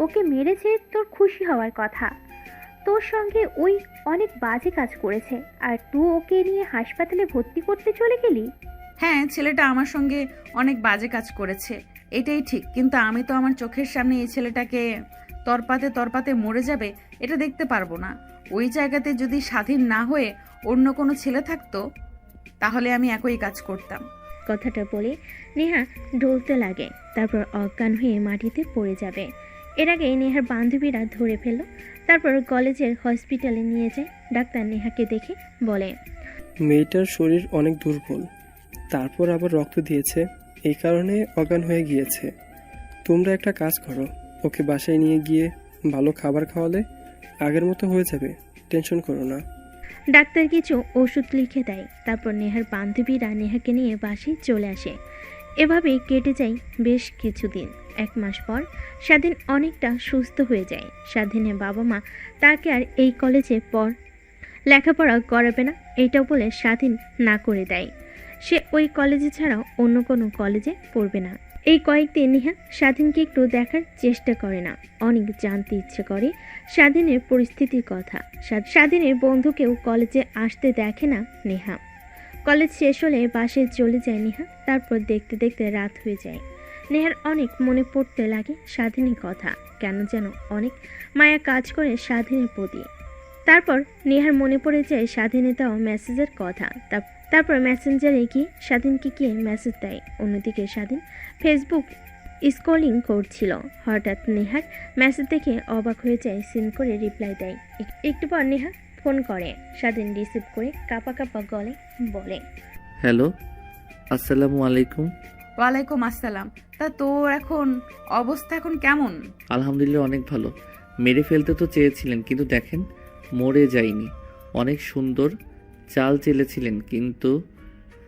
ওকে মেরেছে তোর খুশি হওয়ার কথা। তোর সঙ্গে ওই অনেক বাজে কাজ করেছে, আর তুই ওকে নিয়ে হাসপাতালে ভর্তি করতে চলে গেলি। হ্যাঁ, ছেলেটা আমার সঙ্গে অনেক বাজে কাজ করেছে, এটাই ঠিক, কিন্তু আমি তো আমার চোখের সামনে এই ছেলেটাকে তরপাতে মরে যাবে এটা দেখতে পারবো না। ওই জায়গাতে যদি স্বাধীন না হয়ে অন্য কোনো ছেলে থাকতো তাহলে আমি একই কাজ করতাম। কথাটা বলে নেহা ডলতে লাগে। তারপর অজ্ঞান হয়ে মাটিতে পড়ে যাবে। এর আগে নেহার বান্ধবীরা ধরে ফেলল। তারপর কলেজের হসপিটালে নিয়ে যায়। ডাক্তার নেহাকে দেখে বলে, মেয়েটার শরীর অনেক দুর্বল, তারপর আবার রক্ত দিয়েছে, এই কারণে অজ্ঞান হয়ে গিয়েছে। তোমরা একটা কাজ করো, ওকে বাসায় নিয়ে গিয়ে ভালো খাবার খাওয়ালে আগের মতো হয়ে যাবে, টেনশন করো না। ডাক্তার কিছু ওষুধ লিখে দেয়। তারপর নেহার বান্ধবীরা নেহাকে নিয়ে বাসায় চলে আসে। এভাবেই কেটে যায় বেশ কিছুদিন। 1 মাস পর স্বাধীন অনেকটা সুস্থ হয়ে যায়। স্বাধীনের বাবা মা তাকে আর এই কলেজে লেখাপড়া করাবে না এটা বলে স্বাধীন না করে দেয়। সে ওই কলেজে ছাড়া অন্য কোনো কলেজে পড়বে না। এই কয়েকদিন নেহা স্বাধীনকে একটু দেখার চেষ্টা করে না, অনেক জানতে ইচ্ছে করে স্বাধীনের পরিস্থিতির কথা। স্বাধীনের বন্ধুকেও কলেজে আসতে দেখে না নেহা। কলেজ শেষ হলে বাসায় চলে যায় নেহা। তারপর দেখতে দেখতে রাত হয়ে যায়। নেহার অনেক মনে পড়তে লাগে স্বাধীনের কথা। কেন যেন অনেক মায়া কাজ করে স্বাধীনের প্রতি। তারপর নেহার মনে পড়ে যায় স্বাধীনের দেওয়া মেসেজের কথা। তারপর মেসেঞ্জারে গিয়ে স্বাধীনকে গিয়ে মেসেজ দেয়। অন্যদিকে স্বাধীন ফেসবুক স্ক্রলিং করছিল। হঠাৎ নেহার মেসেজ দেখে অবাক হয়ে যায়, সিন করে রিপ্লাই দেয়। একটু পর নেহা ফোন করে। স্বাধীন রিসিভ করে কাঁপা কাঁপা গলে বলে, হ্যালো, আসসালামু আলাইকুম। ওয়ালাইকুম আসসালাম। তা তোর এখন অবস্থা এখন কেমন? আলহামদুলিল্লাহ অনেক ভালো। মেরে ফেলতে তো চেয়েছিলেন কিন্তু দেখেন মরে যায়নি। অনেক সুন্দর চাল চেলেছিলেন কিন্তু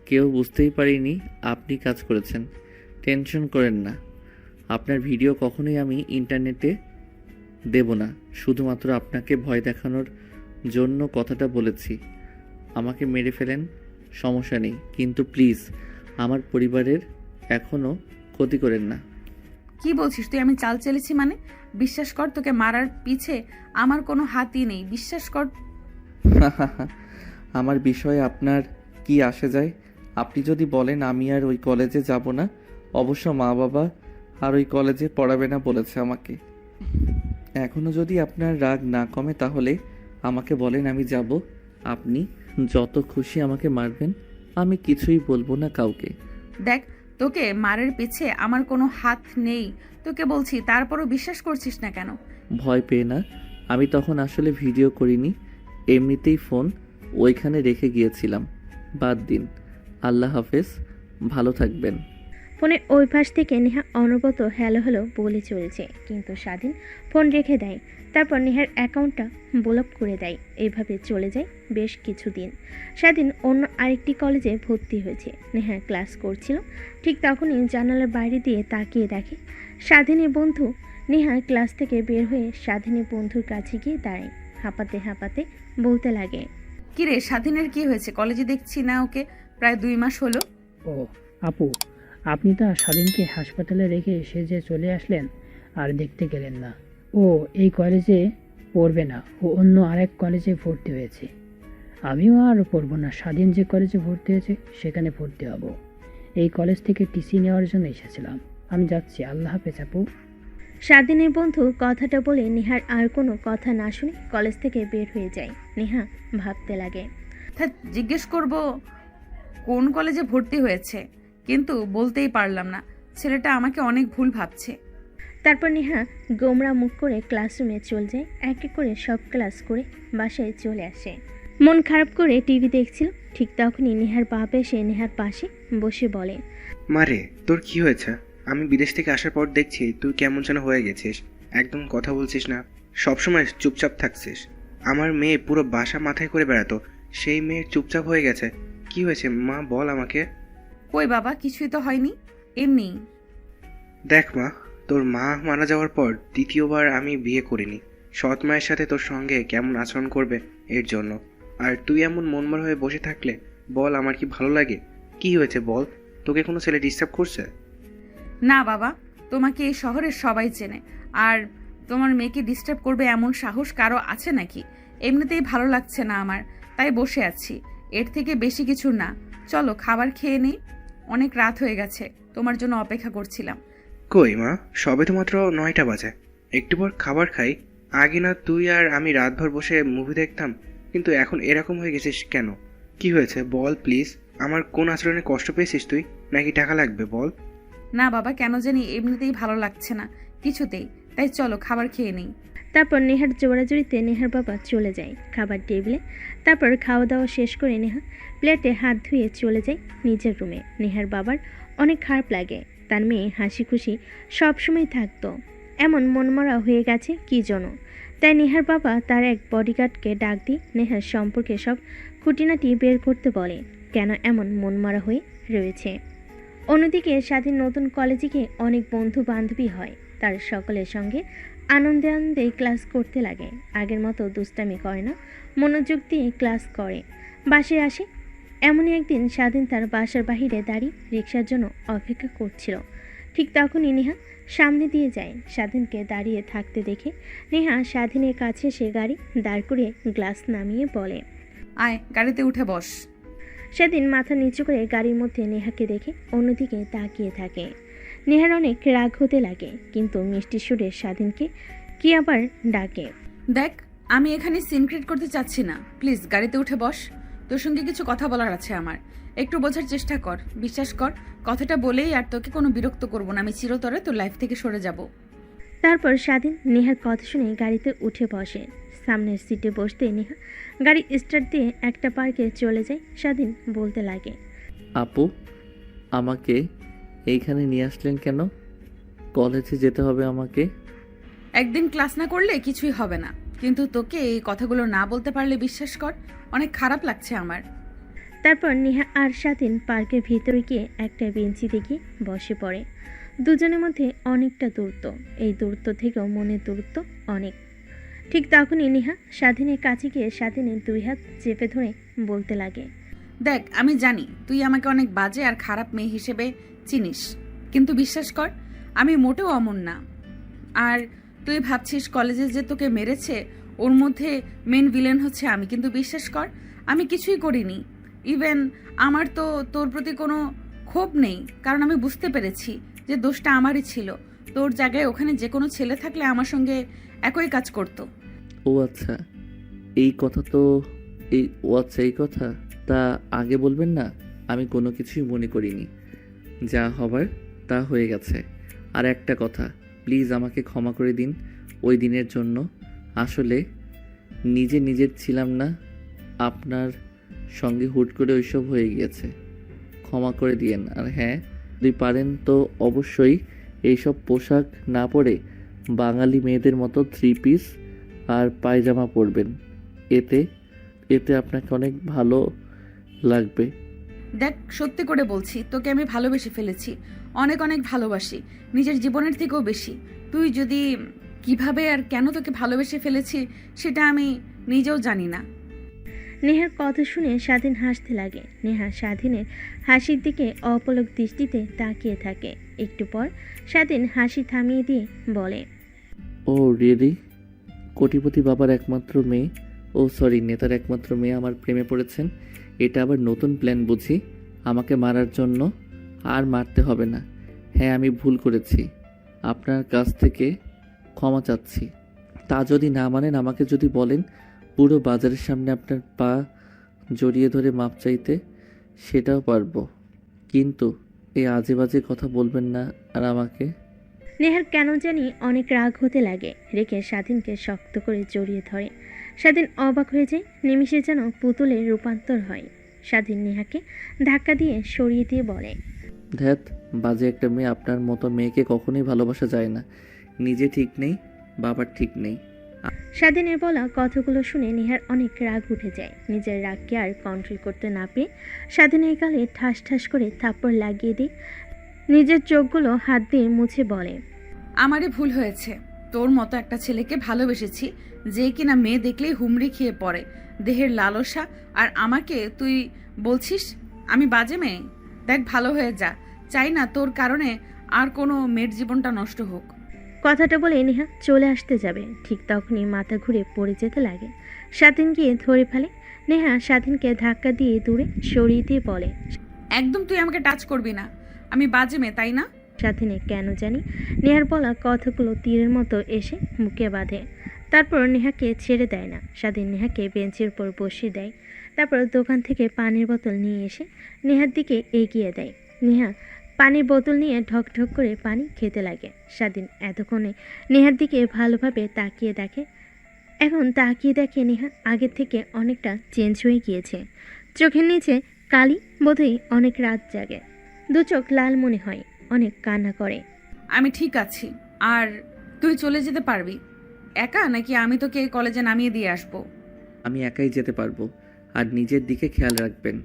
কেউ বুঝতেই পারিনি আপনি কাজ করেছেন। টেনশন করেন না, আপনার ভিডিও কখনোই আমি ইন্টারনেটে দেব না। শুধুমাত্র আপনাকে ভয় দেখানোর জন্য কথাটা বলেছি। আমাকে মেরে ফেলেন, সমস্যা নেই, কিন্তু প্লিজ আমার পরিবারের এখনও ক্ষতি করেন না। কি বলছিস তুই? আমি চাল চেলেছি মানে? বিশ্বাস কর, তোকে মারার পিছে আমার কোনো হাতই নেই, বিশ্বাস কর। আমার বিষয়ে আপনার কি আসে যায়? আপনি যদি বলেন আমি আর ওই কলেজে যাব না, অবশ্য মা বাবা আর ওই কলেজে পড়াবে না বলেছে আমাকে। এখনও যদি আপনার রাগ না কমে তাহলে আমাকে বলেন, আমি যাব। আপনি যত খুশি আমাকে মারবেন, আমি কিছুই বলবো না কাউকে। দেখ, তোকে মারের পিছে আমার কোনো হাত নেই তোকে বলছি, তারপরও বিশ্বাস করছিস না কেন? ভয় পেয়ে না, আমি তখন আসলে ভিডিও করিনি, এমনিতেই ফোন ওইখানে রেখে গিয়েছিলাম। বাদ দিন, আল্লাহ হাফেজ, ভালো থাকবেন। ফোনের ওই পাশ থেকে নেহা অনবরত হ্যালো হ্যালো বলে চলেছে, কিন্তু স্বাধীন ফোন রেখে দেয়। তারপর নেহার অ্যাকাউন্টটা ব্লক করে দেয়। এইভাবে চলে যায় বেশ কিছুদিন। স্বাধীন অন্য আরেকটি কলেজে ভর্তি হয়েছে। নেহা ক্লাস করছিল, ঠিক তখনই জানালার বাইরে দিয়ে তাকিয়ে দেখে স্বাধীনের বন্ধু। নেহা ক্লাস থেকে বের হয়ে স্বাধীনের বন্ধুর কাছে গিয়ে দাঁড়ায়। হাঁপাতে হাঁপাতে বলতে লাগে, কি রে, স্বাধীনের কি হয়েছে? কলেজে দেখছি না ওকে, প্রায় 2 মাস হলো। ও আপু, আপনি তো স্বাধীনকে হাসপাতালে রেখে সে যে চলে আসলেন আর দেখতে গেলেন না। ও এই কলেজে পড়বে না, ও অন্য আরেক কলেজে ভর্তি হয়েছে। আমিও আর পড়বো না, স্বাধীন যে কলেজে ভর্তি হয়েছে সেখানে ভর্তি হব। এই কলেজ থেকে টিসি নেওয়ার জন্য এসেছিলাম। আমি যাচ্ছি, আল্লাহ হাফেজ আপু। স্বাধীনের বন্ধু কথাটা বলে নেহার আর কোনো কথা না শুনে কলেজ থেকে বের হয়ে যায়। নেহা ভাবতে লাগে, তা জিজ্ঞেস করব কোন কলেজে ভর্তি হয়েছে, কিন্তু বলতেই পারলাম না। ছেলেটা আমাকে অনেক ভুল ভাবছে। তারপর নেহা গোমরা মুখ করে ক্লাসরুমে চলে যায়। এক এক করে সব ক্লাস করে বাসায় চলে আসে। মন খারাপ করে টিভি দেখছিল। ঠিক তখনই নেহার বাপ এসে নেহার পাশে বসে বলে, মারে, তোর কি হয়েছে? আমি বিদেশ থেকে আসার পর দেখছি তুই কেমন যেন হয়ে গেছিস। একদম কথা বলছিস না, সবসময় চুপচাপ থাকছিস। আমার মেয়ে পুরো বাসা মাথায় করে বেড়াতো, সেই মেয়ে চুপচাপ হয়ে গেছে। কি হয়েছে মা, বল আমাকে। কই বাবা, কিছুই তো হয়নি, এমনি। দেখ মা, তোর মা মারা যাওয়ার পর দ্বিতীয়বার আমি বিয়ে করিনি। সৎ মায়ের সাথে তোর সঙ্গে কেমন আচরণ করবে এর জন্য। আর তুই এমন মনমার হয়ে বসে থাকলে বল আমার কি ভালো লাগে? কি হয়েছে বল, তোকে কোনো ছেলে ডিস্টার্ব করছে? না বাবা, তোমাকে এই শহরের সবাই চেনে, আর তোমার মেয়েকে ডিস্টার্ব করবে এমন সাহস কারো আছে নাকি? এমনিতেই ভালো লাগছে না আমার, তাই বসে আছি। এর থেকে বেশি কিছু না, চলো খাবার খেয়ে নেই, অনেক রাত হয়ে গেছে, তোমার জন্য অপেক্ষা করছিলাম। কই মা, সবে তো মাত্র 9টা বাজে, একটু পর খাবার খাই। আগে না তুই আর আমি রাতভর বসে মুভি দেখতাম, কিন্তু এখন এরকম হয়ে গেছিস কেন? কি হয়েছে বল প্লিজ। আমার কোন আচরণে কষ্ট পেয়েছিস তুই, নাকি টাকা লাগবে বল? না বাবা, কেন জানি এমনিতেই ভালো লাগছে না কিছুতেই, তাই চলো খাবার খেয়ে নেই। তারপর নেহার জোড়াজুড়িতে নেহার বাবা চলে যায় খাবার টেবিলে। তারপর খাওয়া দাওয়া শেষ করে নেহা প্লেটে হাত ধুয়ে চলে যায় নিজের রুমে। নেহার বাবার অনেক খারাপ লাগে। তার মেয়ে হাসি খুশি সবসময় থাকতো, এমন মনমরা হয়ে গেছে কি জন্য। তাই নেহার বাবা তার এক বডিগার্ডকে ডাক দিয়ে নেহার সম্পর্কে সব খুঁটিনাটি বের করতে বলে, কেন এমন মনমরা হয়ে রয়েছে। অন্যদিকে স্বাধীন নতুন কলেজে গিয়ে অনেক বন্ধু বান্ধবী হয়। তার সকলের সঙ্গে আনন্দে আনন্দে ক্লাস করতে লাগে। আগের মতো দুষ্টামি করে না, মনোযোগ দিয়ে ক্লাস করে। বাসায় আসে। এমনই একদিন স্বাধীন তার বাসার বাহিরে দাঁড়িয়ে রিক্সার জন্য অপেক্ষা করছিল। ঠিক তখনই নেহা সামনে দিয়ে যায়। স্বাধীনকে দাঁড়িয়ে থাকতে দেখে নেহা স্বাধীনের কাছে এসে গাড়ি দাঁড় করিয়ে গ্লাস নামিয়ে বলে, আয় গাড়িতে উঠে বস। স্বাধীন মাথা নিচু করে গাড়ির মধ্যে নেহাকে দেখে অন্যদিকে তাকিয়ে থাকে। নেহার অনেক রাগ হতে লাগে, কিন্তু মিষ্টি সুরে স্বাধীনকে কি আবার ডাকে। দেখ, আমি এখানে সিনক্রেট করতে চাচ্ছি না, প্লিজ গাড়িতে উঠে বস। তোর সঙ্গে কিছু কথা বলার আছে আমার, একটু বোঝার চেষ্টা কর। বিশ্বাস কর, কথাটা বলেই আর তোকে কোনো বিরক্ত করবো না। আমি চিরতরে তোর লাইফ থেকে সরে যাব। তারপর স্বাধীন নেহার কথা শুনে গাড়িতে উঠে বসে। সামনের সিটে বসতে নেহা গাড়ি স্টার্ট দিয়ে একটা পার্কে চলে যায়। স্বাধীন বলতে লাগে, আপু, আমাকে এইখানে নিয়ে আসলেন কেন? কলেজে যেতে হবে আমাকে। একদিন ক্লাস না করলে কিছুই হবে না, কিন্তু তোকে এই কথাগুলো না বলতে পারলে বিশ্বাস কর অনেক খারাপ লাগছে আমার। তারপর নেহা আর স্বাধীন পার্কের ভিতরে গিয়ে একটা বেঞ্চিতে গিয়ে বসে পড়ে। দুজনের মধ্যে অনেকটা দূরত্ব, এই দূরত্ব থেকেও মনের দূরত্ব অনেক। ঠিক তখনই নেহা স্বাধীনের কাছে গিয়ে স্বাধীনের দুই হাত চেপে ধরে বলতে লাগে, দেখ, আমি জানি তুই আমাকে অনেক বাজে আর খারাপ মেয়ে হিসেবে চিনিস, কিন্তু বিশ্বাস কর আমি মোটেও অমন না। আর তুই ভাবছিস কলেজে যে তোকে মেরেছে ওর মধ্যে মেন ভিলেন হচ্ছে আমি, কিন্তু বিশ্বাস কর আমি কিছুই করিনি। ইভেন আমার তো তোর প্রতি কোনো ক্ষোভ নেই, কারণ আমি বুঝতে পেরেছি যে দোষটা আমারই ছিল। তোর জায়গায় ওখানে যে কোনো ছেলে থাকলে আমার সঙ্গে একই কাজ করতো। ও আচ্ছা, এই কথা তো এই কথা তা আগে বলবেন না? আমি কোনো কিছুই মনে করিনি, যা হবার তা হয়ে গেছে। আর একটা কথা, প্লিজ আমাকে ক্ষমা করে দিন ওই দিনের জন্য। আসলে নিজের ছিলাম না, আপনার সঙ্গে হুট করে ওইসব হয়ে গিয়েছে, ক্ষমা করে দিয়েন। আর হ্যাঁ, যদি পারেন তো অবশ্যই এইসব পোশাক না পরে বাঙালি মেয়েদের মতো 3 পিস আর পায়জামা পরবেন, এতে আপনাকে অনেক ভালো লাগবে। দেখ, সত্যি করে বলছি, তোকে আমি ভালোবেসে ফেলেছি, অনেক অনেক ভালোবাসি, নিজের জীবনের থেকেও বেশি। তুই যদি কিভাবে আর কেন তোকে ভালোবেসে ফেলেছি সেটা আমি নিজেও জানি না। নেহার কথা শুনে স্বাধীন হাসতে লাগে। নেহা স্বাধীনের হাসির দিকে অপলক দৃষ্টিতে তাকিয়ে থাকে। একটু পর স্বাধীন হাসি থামিয়ে দিয়ে বলে, ও রিয়েলি? কোটিপতি বাবার একমাত্র মেয়ে, ও সরি নেতার একমাত্র মেয়ে আমার প্রেমে পড়েছেন? এটা আবার নতুন প্ল্যান বুঝি আমাকে মারার জন্য? আর মারতে হবে না। হ্যাঁ, আমি ভুল করেছি, আপনার কাছ থেকে ক্ষমা চাচ্ছি। তা যদি না মানেন, আমাকে যদি বলেন পুরো বাজারের সামনে আপনার পা জড়িয়ে ধরে মাপ চাইতে, সেটাও পারবো, কিন্তু এই আজে বাজে কথা বলবেন না আর আমাকে। নেহার কেন জানি অনেক রাগ হতে লাগে। রেখে স্বাধীনকে শক্ত করে জড়িয়ে ধরে। স্বাধীন অবাক হয়ে যায়, নিমিষে যেন পুতুলের রূপান্তর হয়। স্বাধীন নেহাকে ধাক্কা দিয়ে সরিয়ে দিয়ে বলে, ধ্যাত, বাজে একটা মেয়ে। আপনার মতো মেয়েকে কখনোই ভালোবাসা যায় না। নিজে ঠিক নেই, বাবার ঠিক নেই। স্বাধীনের বলা কথাগুলো শুনে নেহার অনেক রাগ উঠে যায়। নিজের রাগকে আর কন্ট্রোল করতে না পেরে স্বাধীনের গালে ঠাস ঠাস করে থাপ্পড় লাগিয়ে দিয়ে নিজের চোখগুলো হাত দিয়ে মুছে বলে, আমারই ভুল হয়েছে, তোর মতো একটা ছেলেকে ভালোবেসেছি যে কিনা মেয়ে দেখলেই হুমড়ি খেয়ে পড়ে, দেহের লালসা। আর আমাকে তুই বলছিস আমি বাজে মেয়ে? দেখ, ভালো হয়ে যা, চাই না তোর কারণে আর কোনো মেয়ের জীবনটা নষ্ট হোক। কথাটা বলে নেহা চলে আসতে যাবে। ঠিক তখনই মাথা ঘুরে পড়ে যেতে লাগে। স্বাধীন গিয়ে ধরে ফেলে। নেহা স্বাধীনকে ধাক্কা দিয়ে দূরে সরিয়ে দিয়ে বলে, একদম তুই আমাকে টাচ করবি না, আমি বাজে মেয়ে, তাই না? স্বাধীনে কেন জানি নেহার বলা কথাগুলো তীরের মতো এসে মুখে বাঁধে। তারপর নেহাকে ছেড়ে দেয় না। স্বাধীন নেহাকে বেঞ্চের উপর বসিয়ে দেয়। তারপর দোকান থেকে পানির বোতল নিয়ে এসে নেহার দিকে এগিয়ে দেয়। নেহা পানির বোতল নিয়ে ঢক ঢক করে পানি খেতে লাগে। স্বাধীন এতক্ষণে নেহার দিকে ভালোভাবে তাকিয়ে দেখে। এখন তাকিয়ে দেখে নেহা আগের থেকে অনেকটা চেঞ্জ হয়ে গিয়েছে। চোখের নিচে কালি, বোধহয় অনেক রাত জাগে। দু চোখ লাল মনে হয়, অনেক কান্না করে। আমি ঠিক আছি। আর তুই চলে যেতে পারবি একা, নাকি আমি তোকে কলেজে নামিয়ে দিয়ে আসবো? আমি একাই যেতে পারবো, আর নিজের দিকে খেয়াল রাখবেন।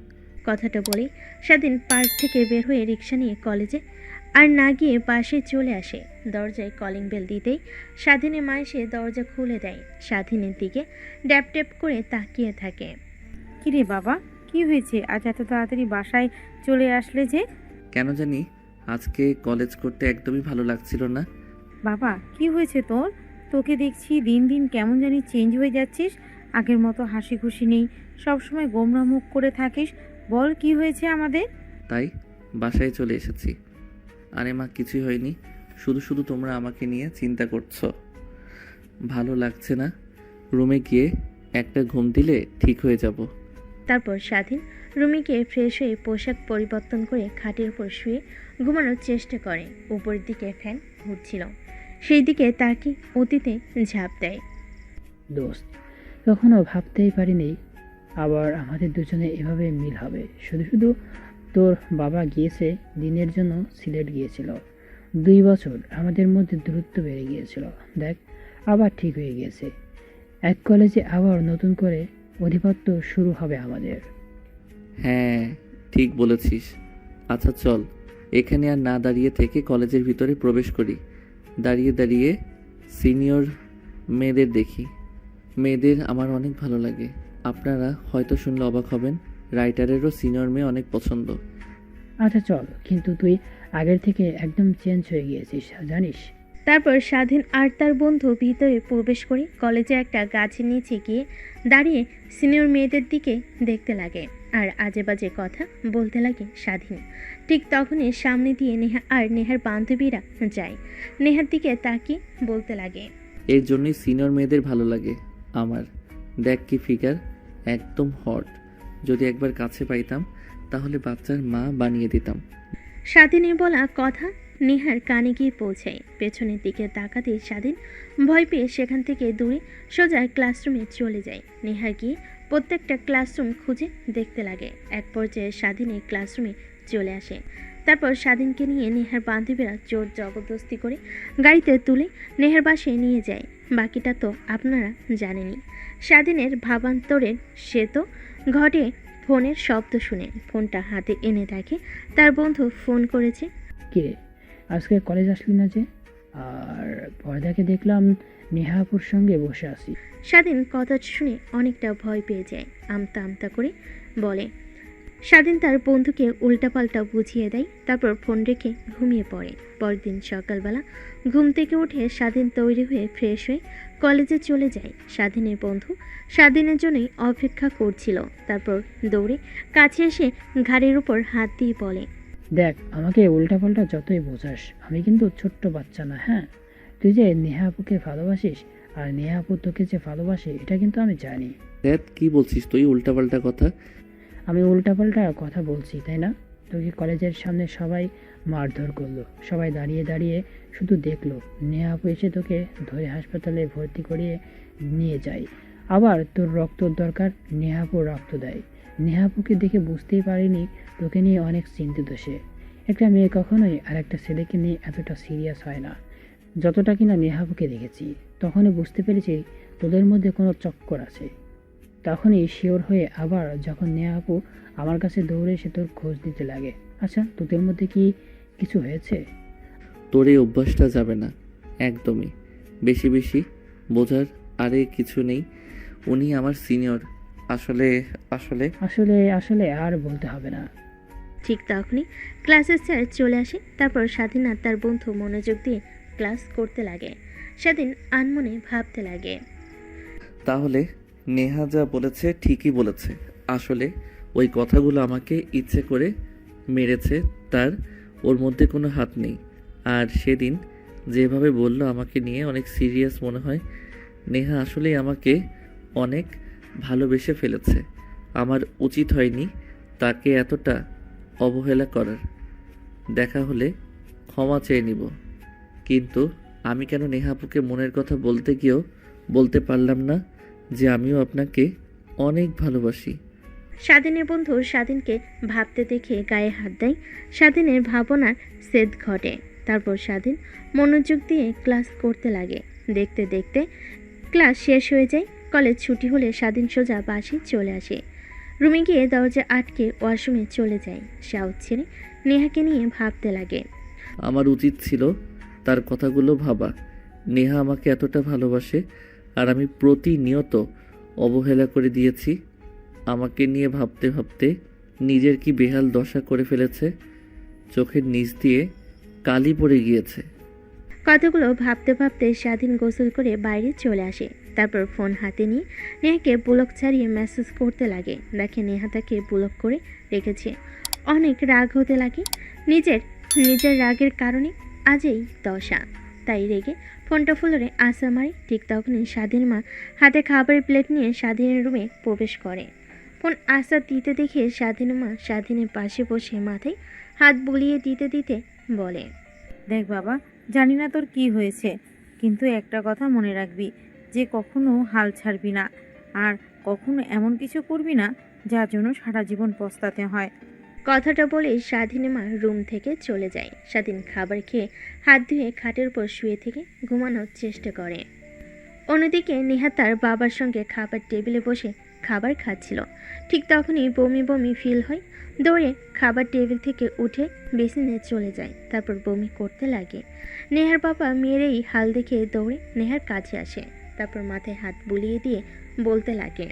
কথাটা বলেই স্বাধীন পার্ক থেকে বের হয়ে রিক্সা নিয়ে কলেজে আর না গিয়ে পাশে চলে আসে। দরজায় কলিং বেল দিতেই স্বাধীনের মা এসে দরজা খুলে দেয়। স্বাধীনের দিকে ড্যাপ ড্যাপ করে তাকিয়ে থাকে। কিরে বাবা, কি হয়েছে? আজ এত তাড়াতাড়ি বাসায় চলে আসলে যে? কেন জানি আজকে কলেজ করতে একদমই ভালো লাগছিল না। বাবা, কি হয়েছে তোর? তোকে দেখছি দিন দিন কেমন জানি চেঞ্জ হয়ে যাচ্ছিস। আগের মতো হাসি খুশি নেই, সবসময় গোমরা মুখ করে থাকিস। বল, কি হয়েছে আমাদের? তাই বাসায় চলে এসেছি। আরে মা, কিছুই হয়নি, শুধু শুধু তোমরা আমাকে নিয়ে চিন্তা করছো। ভালো লাগছে না, রুমে গিয়ে একটা ঘুম দিলে ঠিক হয়ে যাব। তারপর স্বাধীন রুমে গিয়ে ফ্রেশ হয়ে পোশাক পরিবর্তন করে খাটের উপর শুয়ে ঘুমানোর চেষ্টা করে। উপরের দিকে ফ্যান ঘুরছিল, সেই দিকে তাকিয়ে অতীতে ঝাঁপ দেয়। দোস্ত, কখনো ভাবতেই পারিনি আবার আমাদের দুজনে এভাবে মিল হবে। শুধু শুধু তোর বাবা গিয়েছে দিনের জন্য, সিলেট গিয়েছিল। 2 বছর আমাদের মধ্যে দূরত্ব বেড়ে গিয়েছিল, দেখ আবার ঠিক হয়ে গিয়েছে। এক কলেজে আবার নতুন করে অধিপত্য শুরু হবে আমাদের। হ্যাঁ, ঠিক বলেছিস। আচ্ছা চল, এখানে আর না দাঁড়িয়ে থেকে কলেজের ভিতরে প্রবেশ করি। দাঁড়িয়ে দাঁড়িয়ে সিনিয়র মেয়েদের দেখি। মেয়েদের আমার অনেক ভালো লাগে। আপনারা হয়তো শুনলে অবাক হবেন, রাইটারেরও সিনিয়র মেয়ে অনেক পছন্দ। আচ্ছা চল, কিন্তু তুই আগের থেকে একদম চেঞ্জ হয়ে গিয়েছিস, জানিস? তারপর স্বাধীন আর তার বন্ধু ভিতরে প্রবেশ করে কলেজে একটা গাছের নিচে গিয়ে দাঁড়িয়ে সিনিয়র মেয়েদের দিকে দেখতে লাগে আর আজে বাজে কথা বলতে লাগে স্বাধীন। ঠিক তখনই সামনে দিয়ে নেহা আর নেহার বান্ধবীরা যায়। নেহার দিকে তাকিয়ে বলতে লাগে, এর জন্যই সিনিয়র মেয়েদের ভালো লাগে আমার। দেখ কি ফিগার, একদম হট। যদি একবার কাছে পাইতাম তাহলে বাচ্চার মা বানিয়ে দিতাম। স্বাধীনের বলা কথা নেহার কানে গিয়ে পৌঁছায়। পেছনের দিকে তাকাতে স্বাধীন ভয় পেয়ে সেখান থেকে দূরে সোজা ক্লাসরুমে চলে যায়। নেহা গিয়ে প্রত্যেকটা ক্লাসরুম খুঁজে দেখতে লাগে। এক পর্যায়ে স্বাধীনের ক্লাসরুমে চলে আসে। তারপর স্বাধীনকে নিয়ে নেহার বান্ধবীরা জোর জবরদস্তি করে গাড়িতে তুলে নেহার বাসায় নিয়ে যায়। বাকিটা তো আপনারা জানেনই। স্বাধীনের ভাবান্তরের সে তো ঘটে ফোনের শব্দ শুনে ফোনটা হাতে এনে দেখে তার বন্ধু ফোন করেছে। কিরে, আজকে কলেজ আসলি না যে? আর পর্দাকে দেখলাম নেহাপুর সঙ্গে বসে আছি। স্বাধীন কথা শুনে অনেকটা ভয় পেয়ে যায়। আমতা আমতা করে বলে। স্বাধীন তার বন্ধুকে উল্টাপাল্টা বুঝিয়ে দেয়, তারপর ফোন রেখে ঘুমিয়ে পড়ে। পরদিন সকালবেলা ঘুম থেকে উঠে স্বাধীন তৈরি হয়ে ফ্রেশ হয়ে কলেজে চলে যায়। স্বাধীনের বন্ধু স্বাধীনের জন্যই অপেক্ষা করছিল। তারপর দৌড়ে কাছে এসে ঘাড়ের উপর হাত দিয়ে বলে, দেখ, আমাকে উল্টাপাল্টা যতই বোঝাস, আমি কিন্তু ছোট্ট বাচ্চা না। হ্যাঁ, তুই যে নেহা আপুকে ভালোবাসিস আর নেহা আপু তোকে যে ভালোবাসে, এটা কিন্তু আমি জানি। দেখ কি বলছিস তুই, উল্টাপাল্টা কথা? আমি উল্টাপাল্টা কথা বলছি, তাই না? তোকে কলেজের সামনে সবাই মারধর করলো, সবাই দাঁড়িয়ে দাঁড়িয়ে শুধু দেখলো। নেহা আপু এসে তোকে ধরে হাসপাতালে ভর্তি করিয়ে নিয়ে যায়। আবার তোর রক্তর দরকার, নেহা আপু রক্ত দেয়। নেহা আপুকে দেখে বুঝতেই পারিনি তোকে নিয়ে অনেক চিন্তিত সে। একটা মেয়ে কখনোই আর একটা ছেলেকে নিয়ে এতটা সিরিয়াস হয় না, যতটা কিনা নেহা আপুকে দেখেছি। তখনই বুঝতে পেরেছি তোদের মধ্যে কোনো চক্কর আছে। তখনই শিওর হয়ে আবার যখন নেহা আপু আমার কাছে দৌড়ে এসে তোর খোঁজ দিতে লাগে। আচ্ছা, তোদের মধ্যে কি কিছু হয়েছে? তোর এই অভ্যাসটা যাবে না একদমই। বেশি বেশি বোঝার আরে কিছু নেই। উনি আমার সিনিয়র। আসলে আসলে আসলে আসলে আর বলতে হবে না। ঠিক তখনই ক্লাসের স্যার চলে আসে। তারপর স্বাধীন আর তার বন্ধু মনোযোগ দিয়ে ক্লাস করতে লাগে। স্বাধীন আনমনে ভাবতে লাগে, তাহলে নেহা যা বলেছে ঠিকই বলেছে। আসলে ওই কথাগুলো আমাকে ইচ্ছে করে মেরেছে, তার ওর মধ্যে কোনো হাত নেই। আর সেদিন যেভাবে বলল আমাকে নিয়ে অনেক সিরিয়াস মনে হয়। নেহা আসলেই আমাকে অনেক ভালোবেসে ফেলেছে। আমার উচিত হয়নি তাকে এতটা অবহেলা করার। দেখা হলে ক্ষমা চেয়ে নিব, কিন্তু আমি কেন নেহাপুকে মনের কথা বলতে গিয়েও বলতে পারলাম না যে আমিও আপনাকে অনেক ভালোবাসি। স্বাধীনের বন্ধু স্বাধীনকে ভাবতে দেখে গায়ে হাত দেয়। স্বাধীনের ভাবনার সেদ ঘটে। তারপর স্বাধীন মনোযোগ দিয়ে ক্লাস করতে লাগে। দেখতে দেখতে ক্লাস শেষ হয়ে যায়। কলেজ ছুটি হলে স্বাধীন সোজা বাসে চলে আসে। রুমে গিয়ে দরজা আটকে ওয়াশরুমে চলে যায়। সাউথ ছেড়ে নেহাকে নিয়ে ভাবতে লাগে। আমার উচিত ছিল তার কথাগুলো ভাবা। নেহা আমাকে এতটা ভালোবাসে আর আমি প্রতিনিয়ত অবহেলা করে দিয়েছি। আমাকে নিয়ে ভাবতে ভাবতে নিজের কি বেহাল দশা করে ফেলেছে। চোখের নিচ দিয়ে কালি পড়ে গিয়েছে। কথাগুলো ভাবতে ভাবতে স্বাধীন গোসল করে বাইরে চলে আসে। তারপর ফোন হাতে নিয়ে নেহাকে ব্লক ছাড়িয়ে মেসেজ করতে লাগে। দেখে নেহা তাকে ব্লক করে রেখেছে। অনেক রাগ হতে লাগে। নিজের রাগের কারণে আজ এই দশা। তাই রেগে ফোনটা ফুলরে আসা মারে। ঠিক তখনই স্বাধীন মা হাতে খাবারের প্লেট নিয়ে স্বাধীনের রুমে প্রবেশ করে। ফোন আসা দিতে দেখে স্বাধীন মা স্বাধীনের পাশে বসে মাথায় হাত বুলিয়ে দিতে দিতে বলে, দেখ বাবা, জানি না তোর কি হয়েছে, কিন্তু একটা কথা মনে রাখবি যে কখনো হাল ছাড়বি না আর কখনো এমন কিছু করবি না যার জন্য সারা জীবন পস্তাতে হয়। কথাটা বলে স্বাধীন মা রুম থেকে চলে যায়। স্বাধীন খাবার খেয়ে হাত ধুয়ে খাটের উপর শুয়ে থেকে ঘুমানোর চেষ্টা করে। অন্যদিকে নেহা তার বাবার সঙ্গে খাবার টেবিলে বসে খাবার খাচ্ছিল। ঠিক তখনই বমি বমি ফিল হয়। দৌড়ে খাবার টেবিল থেকে উঠে বেসিনে চলে যায়। তারপর বমি করতে লাগে। নেহার বাবা মেয়ের এই হাল দেখে দৌড়ে নেহার কাছে আসে। তারপর মাথায় হাত বুলিয়ে দিয়ে বলতে লাগে,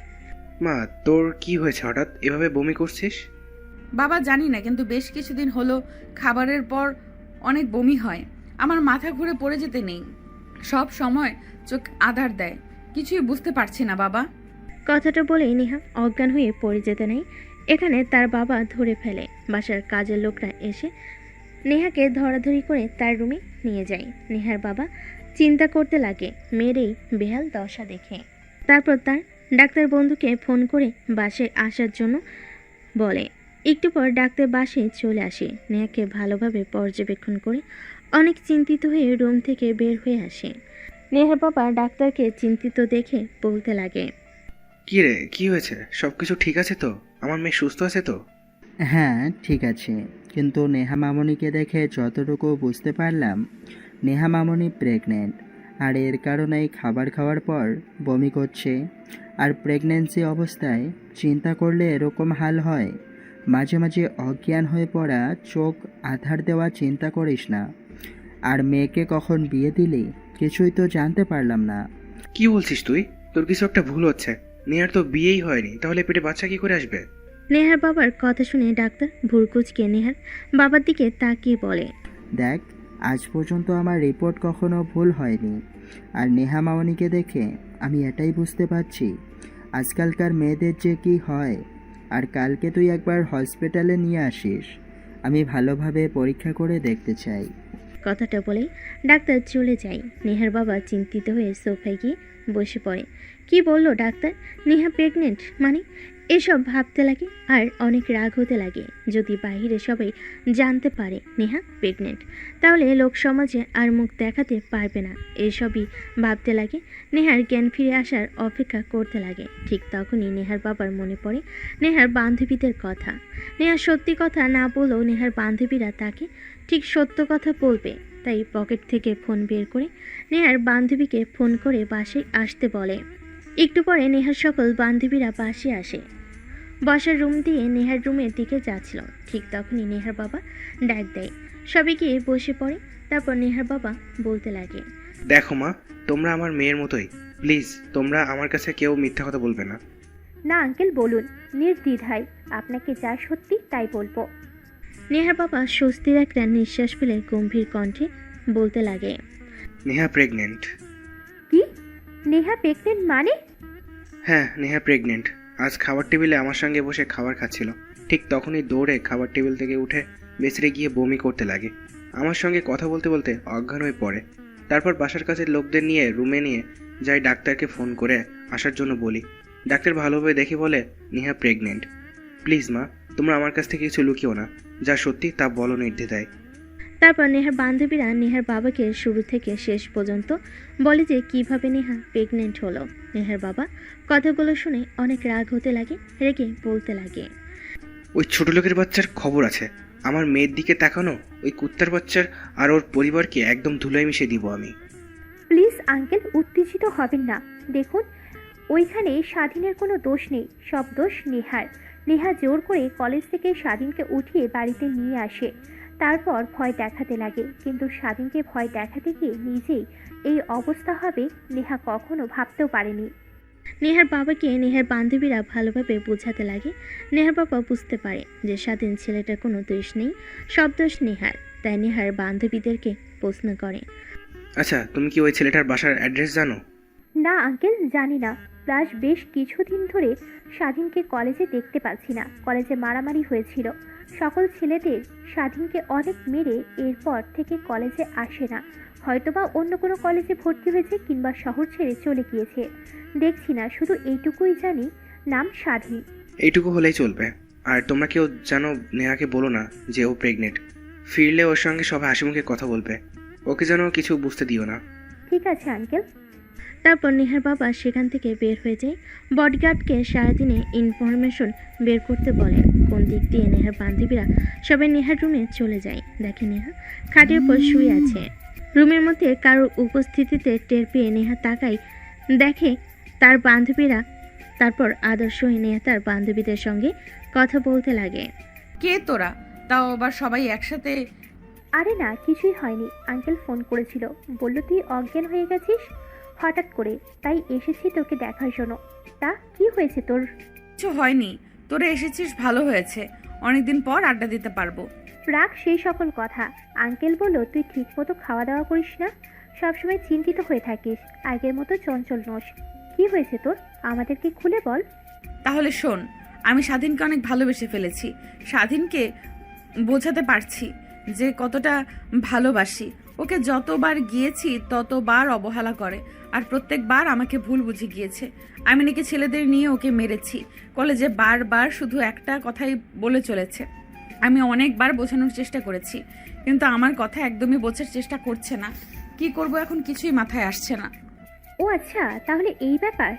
মা, তোর কি হয়েছে হঠাৎ এভাবে বমি করছিস? বাবা জানি না, কিন্তু বেশ কিছুদিন হলো খাবারের পর অনেক বমি হয়। আমার মাথা ঘুরে পড়ে যেতে নেই, সব সময় চোখ আধার দেয়, কিছুই বুঝতে পারছি না বাবা। কথাটা বলেই নেহা অজ্ঞান হয়ে পড়ে যেতে নেই। এখানে তার বাবা ধরে ফেলে। বাসার কাজের লোকরা এসে নেহাকে ধরাধরি করে তার রুমে নিয়ে যায়। নেহার বাবা চিন্তা করতে লাগে মেয়ের এই বেহাল দশা দেখে। তারপর তার ডাক্তার বন্ধুকে ফোন করে বাসায় আসার জন্য বলে। একটু পর ডাক্তার বাসায় চলে আসে। নেহাকে ভালোভাবে পর্যবেক্ষণ করে অনেক চিন্তিত হয়ে রুম থেকে বের হয়ে আসে। নেহার বাবা ডাক্তারকে চিন্তিত দেখে বলতে লাগে, কি রে, কি হয়েছে? সব কিছু ঠিক আছে তো? আমার মেয়ে সুস্থ আছে তো? হ্যাঁ, ঠিক আছে, কিন্তু নেহা মামনিকে দেখে যতটুকু বুঝতে পারলাম, নেহা মামনি প্রেগনেন্ট, আর এর কারণেই খাবার খাওয়ার পর বমি করছে। আর প্রেগন্যান্সি অবস্থায় চিন্তা করলে এরকম হাল হয়। মাঝে মাঝে অজ্ঞান হয়ে পড়া, চোখ আধার দেওয়া চিন্তা করিস না। আর মেয়েকে কখন বিয়ে দিলি কিছুই তো জানতে পারলাম না। কি বলছিস তুই? তোর কিছু একটা ভুল হচ্ছে। নেহার তো বিয়েই হয়নি, তাহলে পেটে বাচ্চা কি করে আসবে? নেহার বাবার কথা শুনে ডাক্তার ভুরকুচকে নেহার বাবার দিকে তাকিয়ে বলে, দেখ, আজ পর্যন্ত আমার রিপোর্ট কখনো ভুল হয়নি। আর নেহা মামনিকে দেখে আমি এটাই বুঝতে পারছি আজকালকার মেয়েদের যে কি হয়। আর কালকে তুই একবার হসপিটালে নিয়ে আসিস, আমি ভালোভাবে পরীক্ষা করে দেখতে চাই। কথাটা বলেই ডাক্তার চলে যায়। নেহার বাবা চিন্তিত হয়ে সোফায় গিয়ে বসে পড়ে। কি বললো ডাক্তার? নেহা প্রেগনেন্ট মানে? এসব ভাবতে লাগে আর অনেক রাগ হতে লাগে। যদি বাইরে সবাই জানতে পারে নেহা প্রেগনেন্ট, তাহলে লোক সমাজে আর মুখ দেখাতে পারবে না। এসবই ভাবতে লাগে। নেহার জ্ঞান ফিরে আসার অপেক্ষা করতে লাগে। ঠিক তখনই নেহার বাবার মনে পড়ে নেহার বান্ধবীদের কথা। নেহা সত্যি কথা না বললেও নেহার বান্ধবীরা তাকে ঠিক সত্য কথা বলবে। তাই পকেট থেকে ফোন বের করে নেহার বান্ধবীকে ফোন করে বাসায় আসতে বলে। একটু পরে নেহার সকল বান্ধবীরা বাসে আসে। বসার রুম দিয়ে নেহার রুমের দিকে যাচ্ছিল। ঠিক তখনই নেহার বাবা ডাক দেয়। সবাই গিয়ে বসে পড়ে। তারপর নেহার বাবা বলতে লাগে, দেখো মা, তোমরা আমার মেয়ের মতোই। প্লিজ, তোমরা আমার কাছে কেউ মিথ্যা কথা বলবে না। না আঙ্কেল, বলুন, নির্দ্বিধায় আপনাকে যা সত্যি তাই বলবো। নেহার বাবা স্বস্তির একটা নিঃশ্বাস ফেলে গম্ভীর কণ্ঠে বলতে লাগে, নেহা প্রেগনেন্ট। কি? নেহা প্রেগনেন্ট মানে? হ্যাঁ, নেহা প্রেগনেন্ট। আজ খাবার টেবিলে আমার সঙ্গে বসে খাবার খাচ্ছিল। ঠিক তখনই দৌড়ে খাবার টেবিল থেকে উঠে বেসরে গিয়ে বমি করতে লাগে। আমার সঙ্গে কথা বলতে বলতে অজ্ঞান হয়ে পড়ে। তারপর বাসার কাছের লোকদের নিয়ে রুমে নিয়ে যাই, ডাক্তারকে ফোন করে আসার জন্য বলি। ডাক্তার ভালোভাবে দেখে বলে, নেহা প্রেগনেন্ট। প্লিজ মা, তোমরা আমার কাছ থেকে কিছু লুকিও না, যা সত্যি তা বলো নির্দ্বিধায়। তারপর নেহার বান্ধবীরা নেহার বাবাকে শুরু থেকে শেষ পর্যন্ত বলে যে কিভাবে নেহা প্রেগনেন্ট হলো। নেহার বাবা কথাগুলো শুনে অনেক রাগ হতে লাগে, রেগে বলতে লাগে, ওই ছোট লোকের বাচ্চার খবর আছে, আমার মেয়ের দিকে তাকানো ওই কুত্তার বাচ্চার আর ওর পরিবারকে একদম ধুলোয় মিশিয়ে দিব আমি। প্লিজ আঙ্কেল, উত্তেজিত হবেন না। দেখুন, ওইখানে স্বাধীনের কোনো দোষ নেই, সব দোষ নেহার। নেহা জোর করে কলেজ থেকে স্বাধীনকে উঠিয়ে বাড়িতে নিয়ে আসে, তারপর ভয় দেখাতে লাগে। কিন্তু স্বাধীনকে ভয় দেখাতে গিয়ে নিজেই এই অবস্থা হবে নেহা কখনো ভাবতেও পারেনি। নেহার বাবাকে নেহার বান্ধবীরা ভালোভাবে বোঝাতে লাগে। নেহার বাবা বুঝতে পারে যে স্বাধীন ছেলেটার কোনো দোষ নেই, সব দোষ নেহার। তাই নেহার বান্ধবীদেরকে প্রশ্ন করে, আচ্ছা, তুমি কি ওই ছেলেটার বাসার অ্যাড্রেস জানো? না আঙ্কেল, জানি না। প্লাস বেশ কিছুদিন ধরে স্বাধীনকে কলেজে দেখতে পাচ্ছি না। কলেজে মারামারি হয়েছিল, সকল ছেলেদের স্বাধীনকে অনেক মেরে এরপর থেকে কলেজে আসে না। হয়তোবা অন্য কোনো কলেজে ভর্তি হয়েছে কিংবা শহর ছেড়ে চলে গিয়েছে, দেখছি না। শুধু এইটুকুই জানি, নাম স্বাধীন। এইটুকু হলেই চলবে। আর তোমরা কেউ জানো নেহাকে বলো না যে ও প্রেগনেন্ট। ফিরলে ওর সঙ্গে সবাই হাসি মুখে কথা বলবে, ওকে যেন কিছু বুঝতে দিও না। ঠিক আছে আঙ্কেল। তারপর নেহার বাবা সেখান থেকে বের হয়ে যায়। বডিগার্ডকে সারাদিনে ইনফরমেশন বের করতে বলেন। কোন দিক দিয়ে নেহার বান্ধবীরা সবাই নেহার রুমে চলে যায়। দেখে নেহা খাটের উপর শুয়ে আছে। রুমের মধ্যে কারোর উপস্থিতিতে টের পেয়ে নেহা তাকায়, দেখে তার বান্ধবীরা। তারপর আদর্শ হয়ে নেহা তার বান্ধবীদের সঙ্গে কথা বলতে লাগে। কে তোরা? তাও আবার সবাই একসাথে? আরে না, কিছুই হয়নি। আঙ্কেল ফোন করেছিল, বলল তুই অজ্ঞান হয়ে গেছিস হঠাৎ করে, তাই এসেছি তোকে দেখার জন্য। তা কি হয়েছে তোর? কিছু হয়নি, তোরা এসেছিস ভালো হয়েছে, অনেকদিন পর আড্ডা দিতে পারবো। রাখ সেই সকল কথা। আঙ্কেল বলল তুই ঠিক মতো খাওয়া দাওয়া করিস না, সবসময় চিন্তিত হয়ে থাকিস, আগের মতো চঞ্চল নোস। কি হয়েছে তোর, আমাদেরকে খুলে বল। তাহলে শোন, আমি স্বাধীনকে অনেক ভালোবেসে ফেলেছি। স্বাধীনকে বোঝাতে পারছি যে কতটা ভালোবাসি। ওকে যতবার গিয়েছি ততবার অবহেলা করে, আর প্রত্যেকবার আমাকে ভুল বুঝে গিয়েছে। আমি নাকি ছেলেদের নিয়ে ওকে মেরেছি। কলেজে বারবার শুধু একটা কথাই বলে চলেছে। আমি অনেকবার বোঝানোর চেষ্টা করেছি, কিন্তু আমার কথা একদমই বোঝার চেষ্টা করছে না। কি করব এখন কিছুই মাথায় আসছে না। ও আচ্ছা, তাহলে এই ব্যাপার।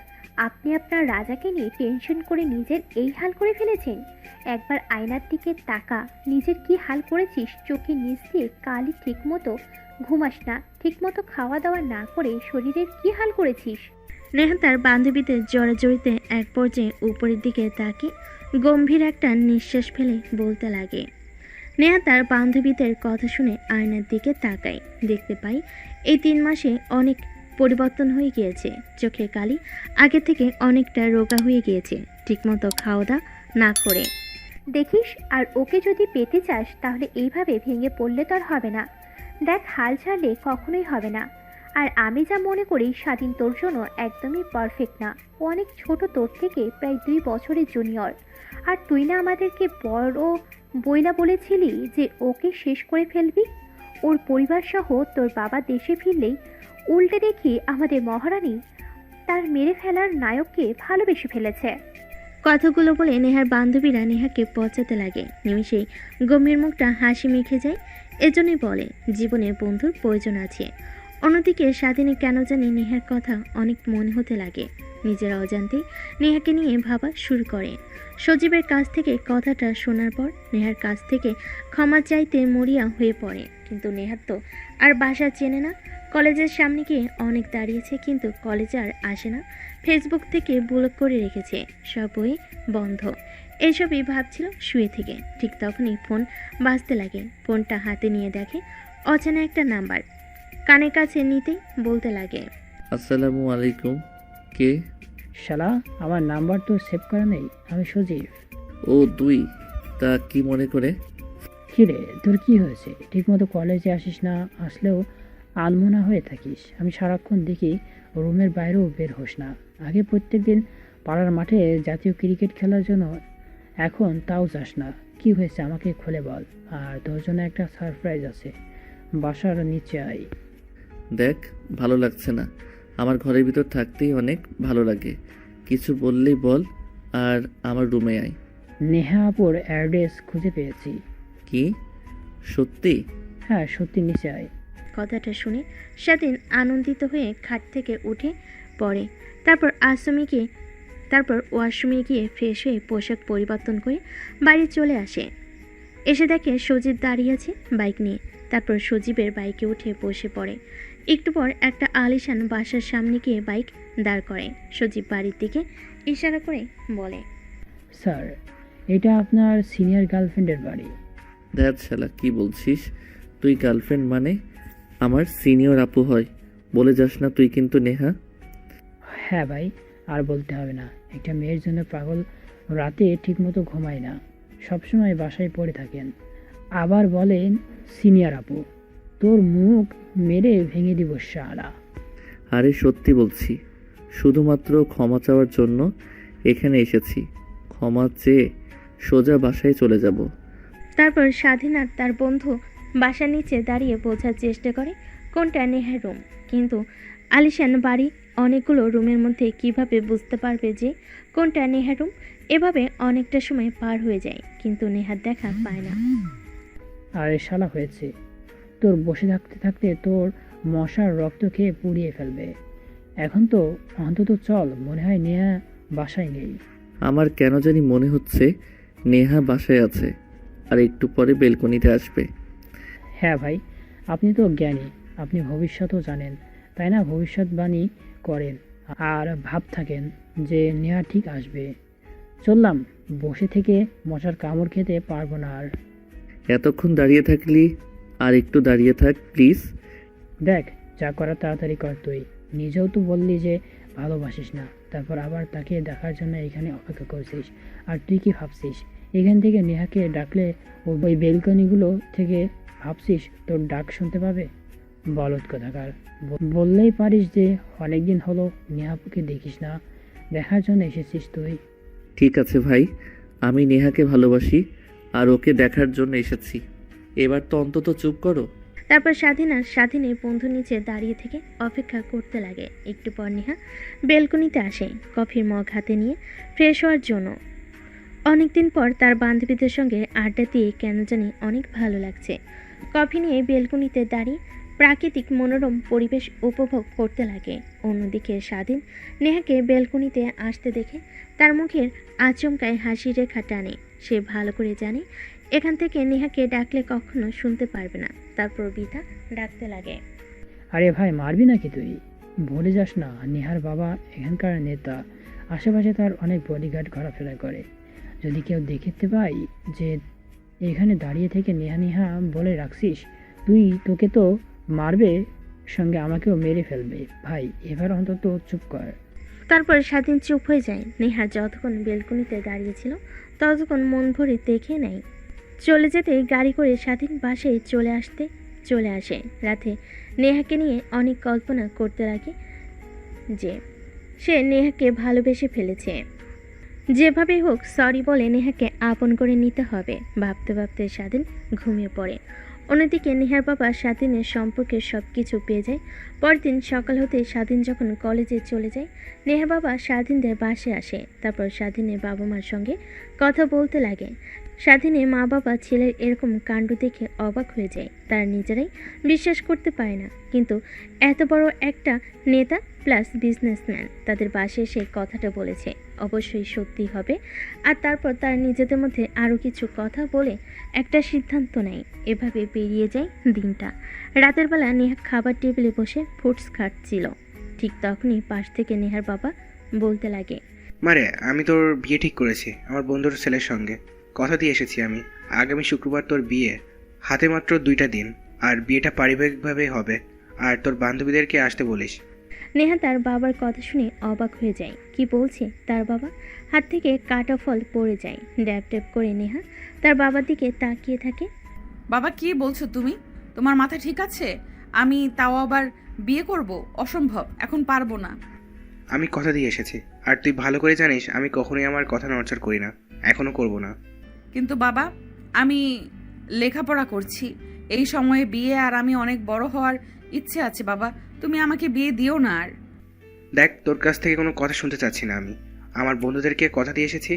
আপনি আপনার রাজাকে নিয়ে টেনশন করে নিজের এই হাল করে ফেলেছেন। একবার আয়নার দিকে তাকা, নিজের কি হাল করেছিস। চোখে নিচ দিয়ে কালি, ঠিক মতো ঘুমাস না, ঠিক মতো খাওয়া দাওয়া না করে শরীরের কি হাল করেছিস। নেহা তার বান্ধবীদের জড়াজড়িতে এক পর্যায়ে উপরের দিকে তাকিয়ে গম্ভীর একটা নিঃশ্বাস ফেলে বলতে লাগে। নেহা তার বান্ধবীদের কথা শুনে আয়নার দিকে তাকায়। দেখতে পাই এই 3 মাসে অনেক পরিবর্তন হয়ে গিয়েছে। চোখের কালি আগে থেকে অনেকটা রোগা হয়ে গিয়েছে, ঠিকমতো খাওয়া দাওয়া না করে। দেখিস, আর ওকে যদি পেতে চাস তাহলে এইভাবে ভেঙে পড়লে তো আর হবে না। দেখ, হাল ছাড়লে কখনোই হবে না। আর আমি যা মনে করি, স্বাধীন তোর জন্য একদমই পারফেক্ট না। ও অনেক ছোট, তোর থেকে প্রায় 2 বছরের জুনিয়র। আর তুই না আমাদেরকে বড় বইলা বলেছিলি যে ওকে শেষ করে ফেলবি। ওর পরিবার সহ তোর বাবা দেশে ফিরলেই উল্টে দেখি আমাদের মহারানী তার মেরে ফেলার নায়ককে ভালোবেসে ফেলেছে। কথাগুলো বলে নেহার বান্ধবীরা নেহাকে পচাতে লাগে। নিমিষেই গম্ভীর মুখটা হাসি মেখে যায়। এজন্যই বলে জীবনে বন্ধুর প্রয়োজন আছে। অন্যদিকে স্বাধীনে কেন জানি নেহার কথা অনেক মনে হতে লাগে। নিজের অজান্তেই নেহাকে নিয়ে ভাবা শুরু করে। সজীবের কাছ থেকে কথাটা শোনার পর নেহার কাছ থেকে ক্ষমা চাইতে মরিয়া হয়ে পড়ে। কিন্তু নেহার তো আর বাসা চেনে না। কলেজের সামনে গিয়ে অনেক দাঁড়িয়েছে, কিন্তু কলেজে আর আসে না। ফেসবুক থেকে ব্লক করে রেখেছে, সব বই বন্ধ। এসবই ভাবছিল শুয়ে থেকে। ঠিক তখনই ফোন বাজতে লাগে। ফোনটা হাতে নিয়ে দেখে অচেনা একটা নাম্বার। কানের কাছে নিতেই বলতে লাগে, আসসালামু আলাইকুম। কে? শালা, আমার নাম্বার তো সেভ করা নেই। আমি সজীব। ও তুই? তা কি মনে করে? কিরে, তোর কি হয়েছে? ঠিকমতো কলেজে আসিস না, আসলেও আনমনা হয়ে থাকিস। আমি সারাক্ষণ দেখি রুমের বাইরেও বের হোস না। আগে প্রত্যেক দিন পাড়ার মাঠে জাতীয় ক্রিকেট খেলার জন্য, এখন তাও যাস না। কি হয়েছে আমাকে খুলে বল। আর তোর জন্য একটা সারপ্রাইজ আছে, বাসার নিচে আয়। দেখ, ভালো লাগছে না। আমার ঘরের ভিতর থাকতেই অনেক ভালো লাগে। কিছু বললেই বল, আর আমার রুমে আয়। নেহা আপুর অ্যাড্রেস খুঁজে পেয়েছি। কি? সত্যি? হ্যাঁ সত্যি, নিচে আয়। কথাটা শুনে স্বাধীন আনন্দিত হয়ে খাট থেকে উঠে পড়ে। তারপর ওয়াশরুমে গিয়ে ফ্রেশ হয়ে পোশাক পরিবর্তন করে বাড়ি চলে আসে। এসে দেখে সজীব দাঁড়িয়ে আছে বাইক নিয়ে। তারপর সজীবের বাইকে উঠে বসে পড়ে। একটু পর একটা আলিশান বাসার সামনে গিয়ে বাইক দাঁড় করে। সজীব বাড়ির দিকে ইশারা করে বলে, স্যার, এটা আপনার সিনিয়র গার্লফ্রেন্ডের বাড়ি। দেখ শালা, কি বলছিস? তুই গার্লফ্রেন্ড মানে আমার সিনিয়র আপু হয়? বলে যাস না তুই কিন্তু নেহা। হ্যাঁ ভাই, আর বলতে হবে না। একটা মেয়ের জন্য পাগল রাতে ঠিকমতো ঘুমায় না, সবসময় বাসায় পড়ে থাকেন, আবার বলেন সিনিয়র আপু। তোর মুখ মেরে ভেঙে দিব শালা। আরে সত্যি বলছি, শুধুমাত্র ক্ষমা চাওয়ার জন্য এখানে এসেছি। ক্ষমা চেয়ে সোজা বাসায় চলে যাব। তারপর স্বাধীন আর তার বন্ধু বাসার নিচে দাঁড়িয়ে বোঝার চেষ্টা করে কোনটা নেহার রুম। কিন্তু আলিশান বাড়ি অনেকগুলো রুমের মধ্যে কিভাবে বুঝতে পারবে যে কোনটা নেহার রুম? এভাবে অনেকটা সময় পার হয়ে যায়, কিন্তু নেহার দেখা পায় না। আরে শালা, হয়েছে তোর। বসে থাকতে থাকতে তোর মশার রক্ত খেয়ে পুড়িয়ে ফেলবে। এখন তো অন্তত চল, মনে হয় নেহা বাসায় নেই। আমার কেন জানি মনে হচ্ছে নেহা বাসায় আছে, আর একটু পরে বেলকনিতে আসবে। হ্যাঁ ভাই, আপনি তো জ্ঞানী, আপনি ভবিষ্যতও জানেন, তাই না? ভবিষ্যৎবাণী করেন আর ভাব থাকেন যে নেহা ঠিক আসবে। চললাম, বসে থেকে মশার কামড় খেতে পারবো না আর। এতক্ষণ দাঁড়িয়ে থাকলি, আর একটু দাঁড়িয়ে থাক প্লিজ। দেখ, যা করার তাড়াতাড়ি কর। তুই নিজেও তো বললি যে ভালোবাসিস না, তারপর আবার তাকে দেখার জন্য এখানে অপেক্ষা করছিস। আর তুই কি ভাবছিস এখান থেকে নেহাকে ডাকলে ওই বেলকনিগুলো থেকে ভাবছিস তোর ডাক শুনতে পাবে? বলদ কোথাকার। বললেই পারিস যে অনেকদিন হলো নেহাপুকে দেখিস না, দেখার জন্য এসেছিস তুই। ঠিক আছে ভাই, আমি নেহাকে ভালোবাসি আর ওকে দেখার জন্য এসেছি। এবার তো অন্তত চুপ করো। তারপর স্বাধীনের বন্ধু নিচে দাঁড়িয়ে থেকে অপেক্ষা করতে লাগে। একটু পর নেহা বেলকনিতে আসে কফির মগ হাতে নিয়ে ফ্রেশ হওয়ার জন্য। অনেকদিন পর তার বান্ধবীদের সঙ্গে আড্ডা দিয়ে কেন জানি অনেক ভালো লাগছে। কফি নিয়ে বেলকনিতে দাঁড়িয়ে প্রাকৃতিক মনোরম পরিবেশ উপভোগ করতে লাগে। অন্যদিকে স্বাধীন নেহাকে বেলকনিতে আসতে দেখে তার মুখের আচমকায় হাসির রেখা টানে। সে ভালো করে জানে এখান থেকে নেহাকে ডাকলে কখনো শুনতে পারবে না। তারপর বিথা ডাকতে লাগে, আরে ভাই, মারবি নাকি তুই? ভুলে যাস না, নেহার বাবা এখানকার নেতা, আশেপাশে তার অনেক বডিগার্ড ঘোরাফেরা করে। যদি কেউ দেখতে পাই যে এখানে দাঁড়িয়ে থেকে নেহা নেহা বলে রাখছিস, তোকে তো মারবে, সঙ্গে আমাকেও মেরে ফেলবে। ভাই, এবার অন্তত চুপ কর। তারপর স্বাধীন চুপ হয়ে যায়। নেহা যতক্ষণ বেলকনিতে দাঁড়িয়েছিল ততক্ষণ মন ভরে দেখে নেয়। চলে যেতে গাড়ি করে স্বাধীন বাসায় চলে আসে। রাতে নেহাকে নিয়ে অনেক কল্পনা করতে লাগে যে সে নেহাকে ভালোবেসে ফেলেছে। যেভাবেই হোক সরি বলে নেহাকে আপন করে নিতে হবে। ভাবতে ভাবতে স্বাধীন ঘুমিয়ে পড়ে। অন্যদিকে নেহার বাবা স্বাধীনের সম্পর্কে সব কিছু পেয়ে যায়। পরদিন সকাল হতে স্বাধীন যখন কলেজে চলে যায়, নেহার বাবা স্বাধীনদের বাসে আসে। তারপর স্বাধীনের বাবা মার সঙ্গে কথা বলতে লাগে। স্বাধীনের মা বাবা ছেলের এরকম কাণ্ড দেখে অবাক হয়ে যায়। তারা নিজেরাই বিশ্বাস করতে পারে না, কিন্তু এত বড় একটা নেতা প্লাস বিজনেসম্যান তাদের বাসায় এসে কথাটা বলেছে, অবশ্যই সত্যি হবে। আর তারপর তারা নিজেদের মধ্যে আরও কিছু কথা বলে একটা সিদ্ধান্ত নেয়। এভাবে পেরিয়ে যায় দিনটা। রাতের বেলা নেহা খাবার টেবিলে বসে ফুডস খাচ্ছিল। ঠিক তখনই পাশ থেকে নেহার বাবা বলতে লাগে, মারে, আমি তোর বিয়ে ঠিক করেছি আমার বন্ধুর ছেলের সঙ্গে। কথা দিয়ে এসেছি আমি, আগামী শুক্রবার তোর বিয়ে। হাতে মাত্র 2টা দিন, আর বিয়েটা পারিবারিকভাবে হবে। আর তোর বান্ধবীদেরকে আসতে বলিস। নেহা তার বাবার কথা শুনে অবাক হয়ে যায়। কি বলছে তার বাবা? হাত থেকে কাটা ফল পড়ে যায়। ড্যাব ড্যাব করে নেহা তার বাবার দিকে তাকিয়ে থাকে। বাবা, কি বলছো তুমি? তোমার মাথা ঠিক আছে? আমি তাও আবার বিয়ে করব? অসম্ভব, এখন পারবো না। আমি কথা দিয়ে এসেছি, আর তুই ভালো করে জানিস আমি কখনোই আমার কথা নড়চড় করি না, এখনো করব না। কিন্তু বাবা, আমি লেখাপড়া করছি, এই সময়ে বিয়ে, আর আমি অনেক বড় হওয়ার ইচ্ছে আছে। বাবা, তুমি আমাকে বিয়ে দিও না। আর দেখ, তোর কাছ থেকে কোনো কথা শুনতে চাচ্ছি না আমি। আমার বন্ধুদেরকে কথা দিয়ে এসেছি,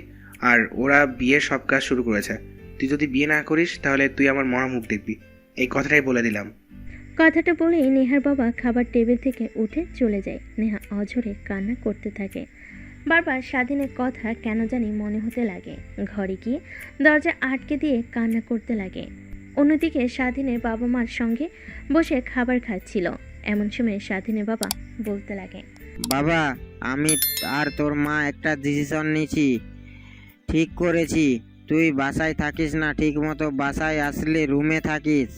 আর ওরা বিয়ের সব কাজ শুরু করেছে। তুই যদি বিয়ে না করিস তাহলে তুই আমার মরা মুখ দেখবি, এই কথাটাই বলে দিলাম। কথাটা বলেই নেহার বাবা খাবার টেবিল থেকে উঠে চলে যায়। নেহা অঝরে কান্না করতে থাকে। বারবার স্বাধীনের কথা কেন জানি মনে হতে লাগে। ঘরে গিয়ে দরজা আটকে দিয়ে কান্না করতে লাগে। অন্যদিকে স্বাধীনের বাবা মার সঙ্গে বসে খাবার খাচ্ছিল। এমন সময় স্বাধীনের বাবা বলতে লাগে, বাবা, আমি আর তোর মা একটা ডিসিশন নিয়েছি, ঠিক করেছি। তুই বাসায় থাকিস না, ঠিক মতো বাসায় আসলে রুমে থাকিস।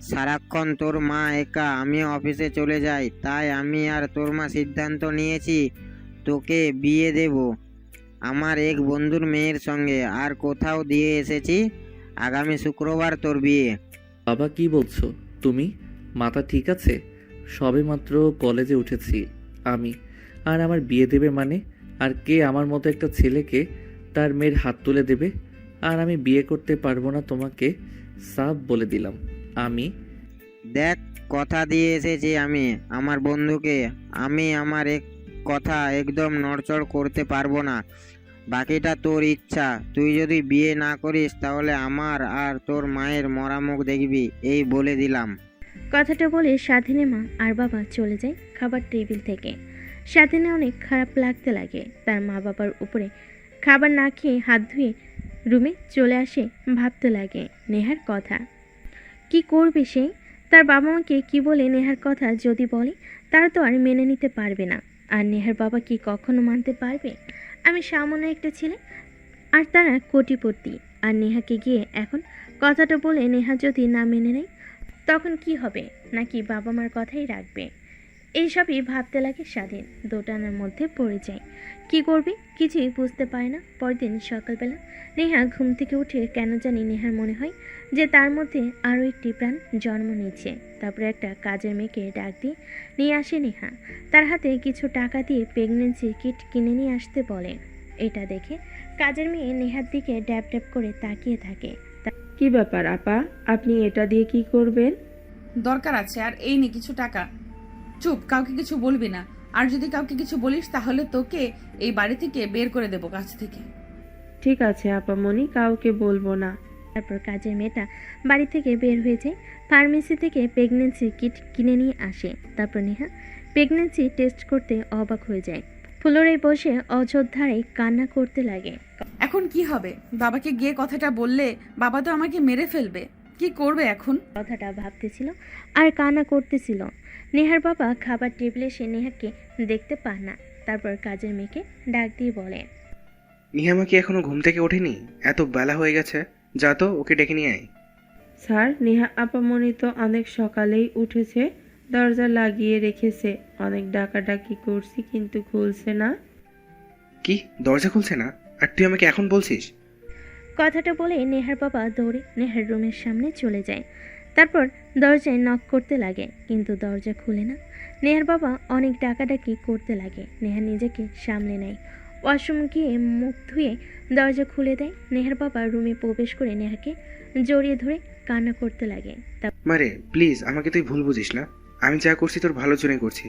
সারাক্ষণ তোর মা একা, আমি অফিসে চলে যাই। তাই আমি আর তোর মা সিদ্ধান্ত নিয়েছি তোকে বিয়ে দেব আমার এক বন্ধুর মেয়ের সঙ্গে। আর কোথাও দিয়ে এসেছি, আগামী শুক্রবার তোর বিয়ে। বাবা কি বলছো তুমি? মাথা ঠিক আছে? সবেমাত্র কলেজে উঠেছি আমি, আর আমার বিয়ে দেবে মানে? আর কে আমার মতো একটা ছেলেকে তার মেয়ের হাত তুলে দেবে? আর আমি বিয়ে করতে পারবো না, তোমাকে সাফ বলে দিলাম। আমি দেখ, কথা দিয়ে এসেছি আমি আমার বন্ধুকে। আমি আমার এক কথা একদম নড়চড় করতে পারবো না। বাকিটা তোর ইচ্ছা। তুই যদি বিয়ে না করিস তাহলে আমার আর তোর মায়ের মরা মুখ দেখবি, এই বলে দিলাম। কথাটা বলে স্বাধীনের মা আর বাবা চলে যায় খাবার টেবিল থেকে। স্বাধীনে অনেক খারাপ লাগতে লাগে। তার মা বাবার উপরে খাবার না খেয়ে হাত ধুয়ে রুমে চলে আসে। ভাবতে লাগে নেহার কথা। কি করবে সে? তার বাবা মাকে কি বলে নেহার কথা যদি বলে, তারা তো আর মেনে নিতে পারবে না। আর নেহার বাবা কি কখনো মানতে পারবে? আমি সামান্য একটা ছেলে, আর তারা কোটিপতি। আর নেহাকে গিয়ে এখন কথাটা বলে নেহা যদি না মেনে নেয়, তখন কি হবে? নাকি বাবা মার কথাই রাখবে? এইসবই ভাবতে লাগে স্বাধীন। দোটানার মধ্যে পড়ে যায়। কি করবে কিছুই বুঝতে পারে না। পরদিন সকালবেলা নেহা ঘুম থেকে উঠে কেন জানি নেহার মনে হয় যে তার মধ্যে আরও একটি প্রাণ জন্ম নিচ্ছে। তারপরে একটা কাজের মেয়েকে ডাক দিয়ে নিয়ে আসে নেহা। তার হাতে কিছু টাকা দিয়ে প্রেগনেন্সি কিট কিনে নিয়ে আসতে বলে। এটা দেখে কাজের মেয়ে নেহার দিকে ড্যাব ড্যাব করে তাকিয়ে থাকে। কি ব্যাপার আপা, আপনি এটা দিয়ে কি করবেন? দরকার আছে, আর এই নে কিছু টাকা। চুপ, কাউকে কিছু বলবি না। আর যদি কাউকে কিছু বলিস তাহলে তোকে এই বাড়ি থেকে বের করে দেবো কাছ থেকে। ঠিক আছে আপামনি, কাউকে বলবো না। তারপর কাজের মেয়েটা বাড়ি থেকে বের হয়ে যায়। ফার্মেসি থেকে প্রেগনেন্সি কিট কিনে নিয়ে আসে। তারপর নেহা প্রেগনেন্সি টেস্ট করতে অবাক হয়ে যায়। ফ্লোরে বসে অযোধ্যায় কান্না করতে লাগে। এখন কি হবে? বাবাকে গিয়ে কথাটা বললে বাবা তো আমাকে মেরে ফেলবে। কি করবে এখন? কথাটা ভাবতেছিল আর কান্না করতেছিল। নেহার বাবা খাবার টেবিলে এসে নেহাকে দেখতে পায় না। তারপর কাজের মেয়েকে ডাক দিয়ে বলে, নিহামা কি এখনো ঘুম থেকে ওঠেনি? এত বেলা হয়ে গেছে, যা তো ওকে ডেকে নিয়ে আয়। স্যার, নেহা আপামনি তো অনেক সকালেই উঠেছে, দরজা লাগিয়ে রেখেছে। অনেক ডাকাডাকি করছি কিন্তু খুলছে না। কি, দরজা খুলছে না? আর তুই আমাকে এখন বলছিস? কথাটা বলে নেহার বাবা দৌড়ে নেহার রুমের সামনে চলে যায়। তারপর দরজায় নক করতে লাগে, কিন্তু দরজা খুলে না। নেহার বাবা অনেক ডাকাডাকি করতে লাগে। নেহা নিজেকে সামলে নেয়। ওয়াশরুম গিয়ে মুখ ধুয়ে দরজা খুলে দেয়। নেহার বাবা রুমে প্রবেশ করে নেহাকে জড়িয়ে ধরে কান্না করতে লাগে। মারে প্লিজ, আমাকে তুই ভুল বুঝিস না। আমি যা করছি তোর ভালোর জন্যই করছি।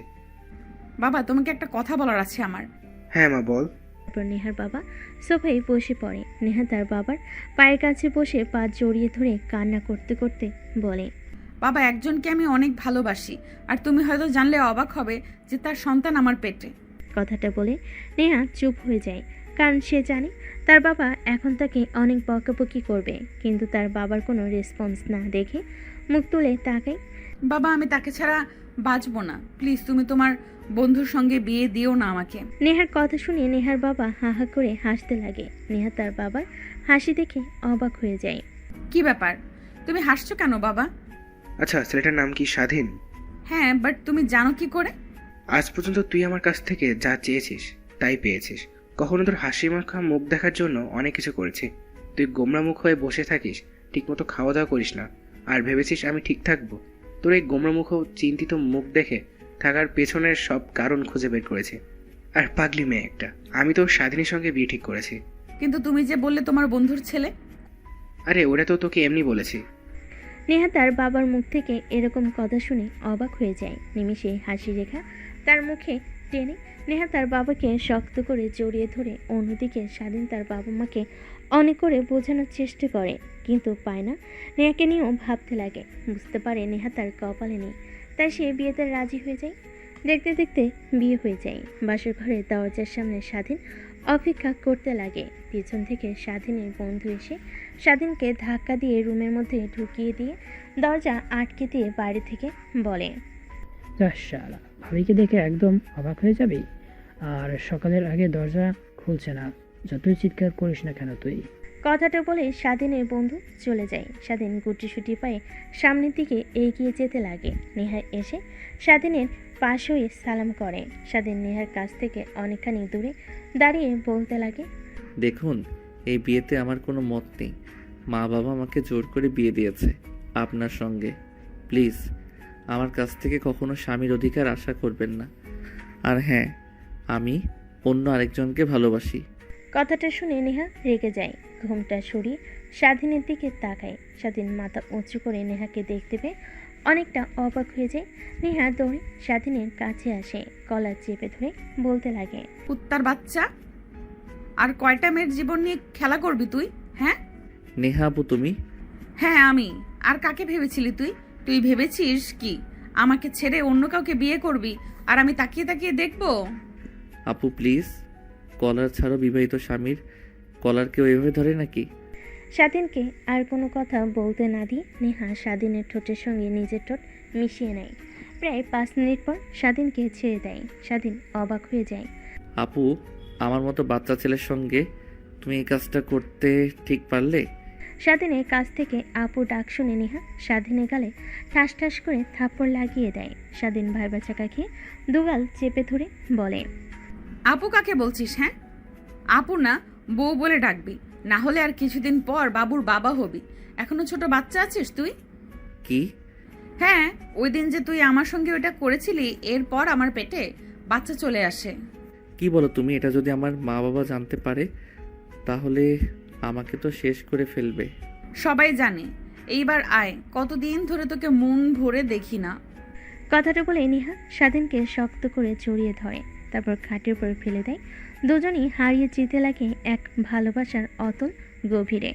বাবা, তোমাকে একটা কথা বলার আছে আমার। হ্যাঁ মা, বল। তারপর নেহার বাবা সোফায় বসে পড়ে। নেহা তার বাবার পায়ের কাছে বসে পা জড়িয়ে ধরে কান্না করতে করতে বলে, বাবা, একজনকে আমি অনেক ভালোবাসি, আর তুমি হয়তো জানলে অবাক হবে যে তার সন্তান আমার পেটে। কথাটা বলে নেহা চুপ হয়ে যায়, কারণ সে জানে তার বাবা এখন তাকে অনেক বকাবকি করবে। কিন্তু তার বাবার কোনো রেসপন্স না দেখে মুখ তুলে তাকায়। বাবা, আমি তাকে ছাড়া বাঁচবো না। প্লিজ তুমি তোমার বন্ধুর সঙ্গে বিয়ে দিও না আমাকে। নেহার কথা শুনে নেহার বাবা হা হা করে হাসতে লাগে। নেহা তার বাবার হাসি দেখে অবাক হয়ে যায়। কি ব্যাপার, তুমি হাসছো কেন বাবা? আচ্ছা, ছেলেটার নাম কি স্বাধীন? হ্যাঁ, বাট তুমি জানো কি করে? আজ পর্যন্ত তুই আমার কাছ থেকে যা চেয়েছিস তাই পেয়েছিস। কখনো তোর হাসি মাখা মুখ দেখার জন্য অনেক কিছু করেছি। তুই গোমরা মুখ হয়ে বসে থাকিস, ঠিকমতো খাওয়া দাওয়া করিস না, আর ভেবেছিস আমি ঠিক থাকবো। তোর এই গোমরা মুখ চিন্তিত মুখ দেখে থাকার পেছনের সব কারণ খুঁজে বের করেছি। আর পাগলি মেয়ে একটা, আমি তো স্বাধীনের সঙ্গে বিয়ে ঠিক করেছি। কিন্তু তুমি যে বললে তোমার বন্ধুর ছেলে। আরে ওটা তো তোকে এমনি বলেছি। নেহা তার বাবার মুখ থেকে এরকম কথা শুনে অবাক হয়ে যায়। নিমিষে হাসি রেখা তার মুখে টেনে নেহা তার বাবাকে শক্ত করে জড়িয়ে ধরে। অন্যদিকে স্বাধীন তার বাবা মাকে অনেক করে বোঝানোর চেষ্টা করে, কিন্তু পায় না। নেহাকে নিয়েও ভাবতে লাগে। বুঝতে পারে নেহা তার কপালে নেই। তাই সে বিয়েতে রাজি হয়ে যায়। দেখতে দেখতে বিয়ে হয়ে যায়। বাসর ঘরে দরজার সামনে স্বাধীন অপেক্ষা করতে লাগে। পিছন থেকে স্বাধীনের বন্ধু এসে স্বাধীনকে ধাক্কা দিয়ে রুমের মধ্যে ঢুকিয়ে দিয়ে দরজা আটকে দিয়ে বাড়ি থেকে বলে, শালা, ভাবিকে দেখে একদম অবাক হয়ে যাবি। আর সকালের আগে দরজা খুলছে না, যতই চিৎকার করিস না কেন তুই। কথাটা বলে স্বাধীনের বন্ধু চলে যায়। স্বাধীন গুটিসুটি পায়ে সামনের দিকে এগিয়ে যেতে লাগে। নেহা এসে স্বাধীনের পাশ হয়ে সালাম করে। স্বাধীন নেহার কাছ থেকে অনেকখানি দূরে দাঁড়িয়ে বলতে লাগে, দেখুন, এই বিয়েতে আমার কোনো মত নেই। মা বাবা আমাকে জোর করে বিয়ে দিয়েছে আপনার সঙ্গে। প্লিজ আমার কাছ থেকে কখনো স্বামীর অধিকার আশা করবেন না। আর হ্যাঁ, আমি অন্য আরেকজনকে ভালোবাসি। কথাটা শুনে নেহা রেগে যায়। ঘুমটা সরিয়ে স্বাধীনের দিকে তাকায়। স্বাধীন মাথা উঁচু করে নেহাকে দেখতে পেয়ে অনেকটা অবাক হয়ে যায়। নেহা দৌড়ে স্বাধীনের কাছে আসে, কলার চেপে ধরে বলতে লাগে, কুত্তার বাচ্চা, আর কয়টা মেয়ের জীবন নিয়ে খেলা করবি তুই? হ্যাঁ নেহা আপু, তুমি? হ্যাঁ আমি। আর কাকে ভেবেছিলি তুই? তুই ভেবেছিস কি আমাকে ছেড়ে অন্য কাউকে বিয়ে করবি আর আমি তাকিয়ে তাকিয়ে দেখবো? আপু প্লিজ, কলার ছাড়ো। বিবাহিত স্বামীর কলার কেউ এভাবে ধরে নাকি? স্বাধীনকে আর কোনো কথা বলতে না দিয়ে নেহা স্বাধীনের ঠোঁটের সঙ্গে নিজের ঠোঁট মিশিয়ে নেয়। প্রায় 5 মিনিট পর স্বাধীনকে ছেড়ে দেয়। স্বাধীন অবাক হয়ে যায়। আপু, আমার মতো বাচ্চা ছেলের সঙ্গে তুমি এই কাজটা করতে ঠিক পারলে? স্বাধীনের কাছ থেকে আপু ডাক শুনে নেহা স্বাধীনের গালে ঠাস ঠাস করে থাপ্পড় লাগিয়ে দেয়। স্বাধীন ভাইবা চাকা খেয়ে দুগাল চেপে ধরে বলে, আপু কাকে বলছিস? হ্যাঁ আপু না, বউ বলে ডাকবি, না হলে আর কিছুদিন পর বাবুর বাবা হবি। এখনো ছোট বাচ্চা আছিস তুই। কি? হ্যাঁ, ওই দিন যে তুই আমার সঙ্গে ওটা করেছিলি, এরপর আমার পেটে বাচ্চা চলে আসে। কি বলো তুমি? এটা যদি আমার মা বাবা জানতে পারে তাহলে আমাকে তো শেষ করে ফেলবে। সবাই জানে। এইবার আয়, কতদিন ধরে তোকে মন ভরে দেখি না। কথাটা বলে নেহা স্বাধীনকে শক্ত করে জড়িয়ে ধরে, তারপর খাটের উপর ফেলে দেয়। দুজনই হারিয়ে যেতে লাগে এক ভালোবাসার অতল গভীরে।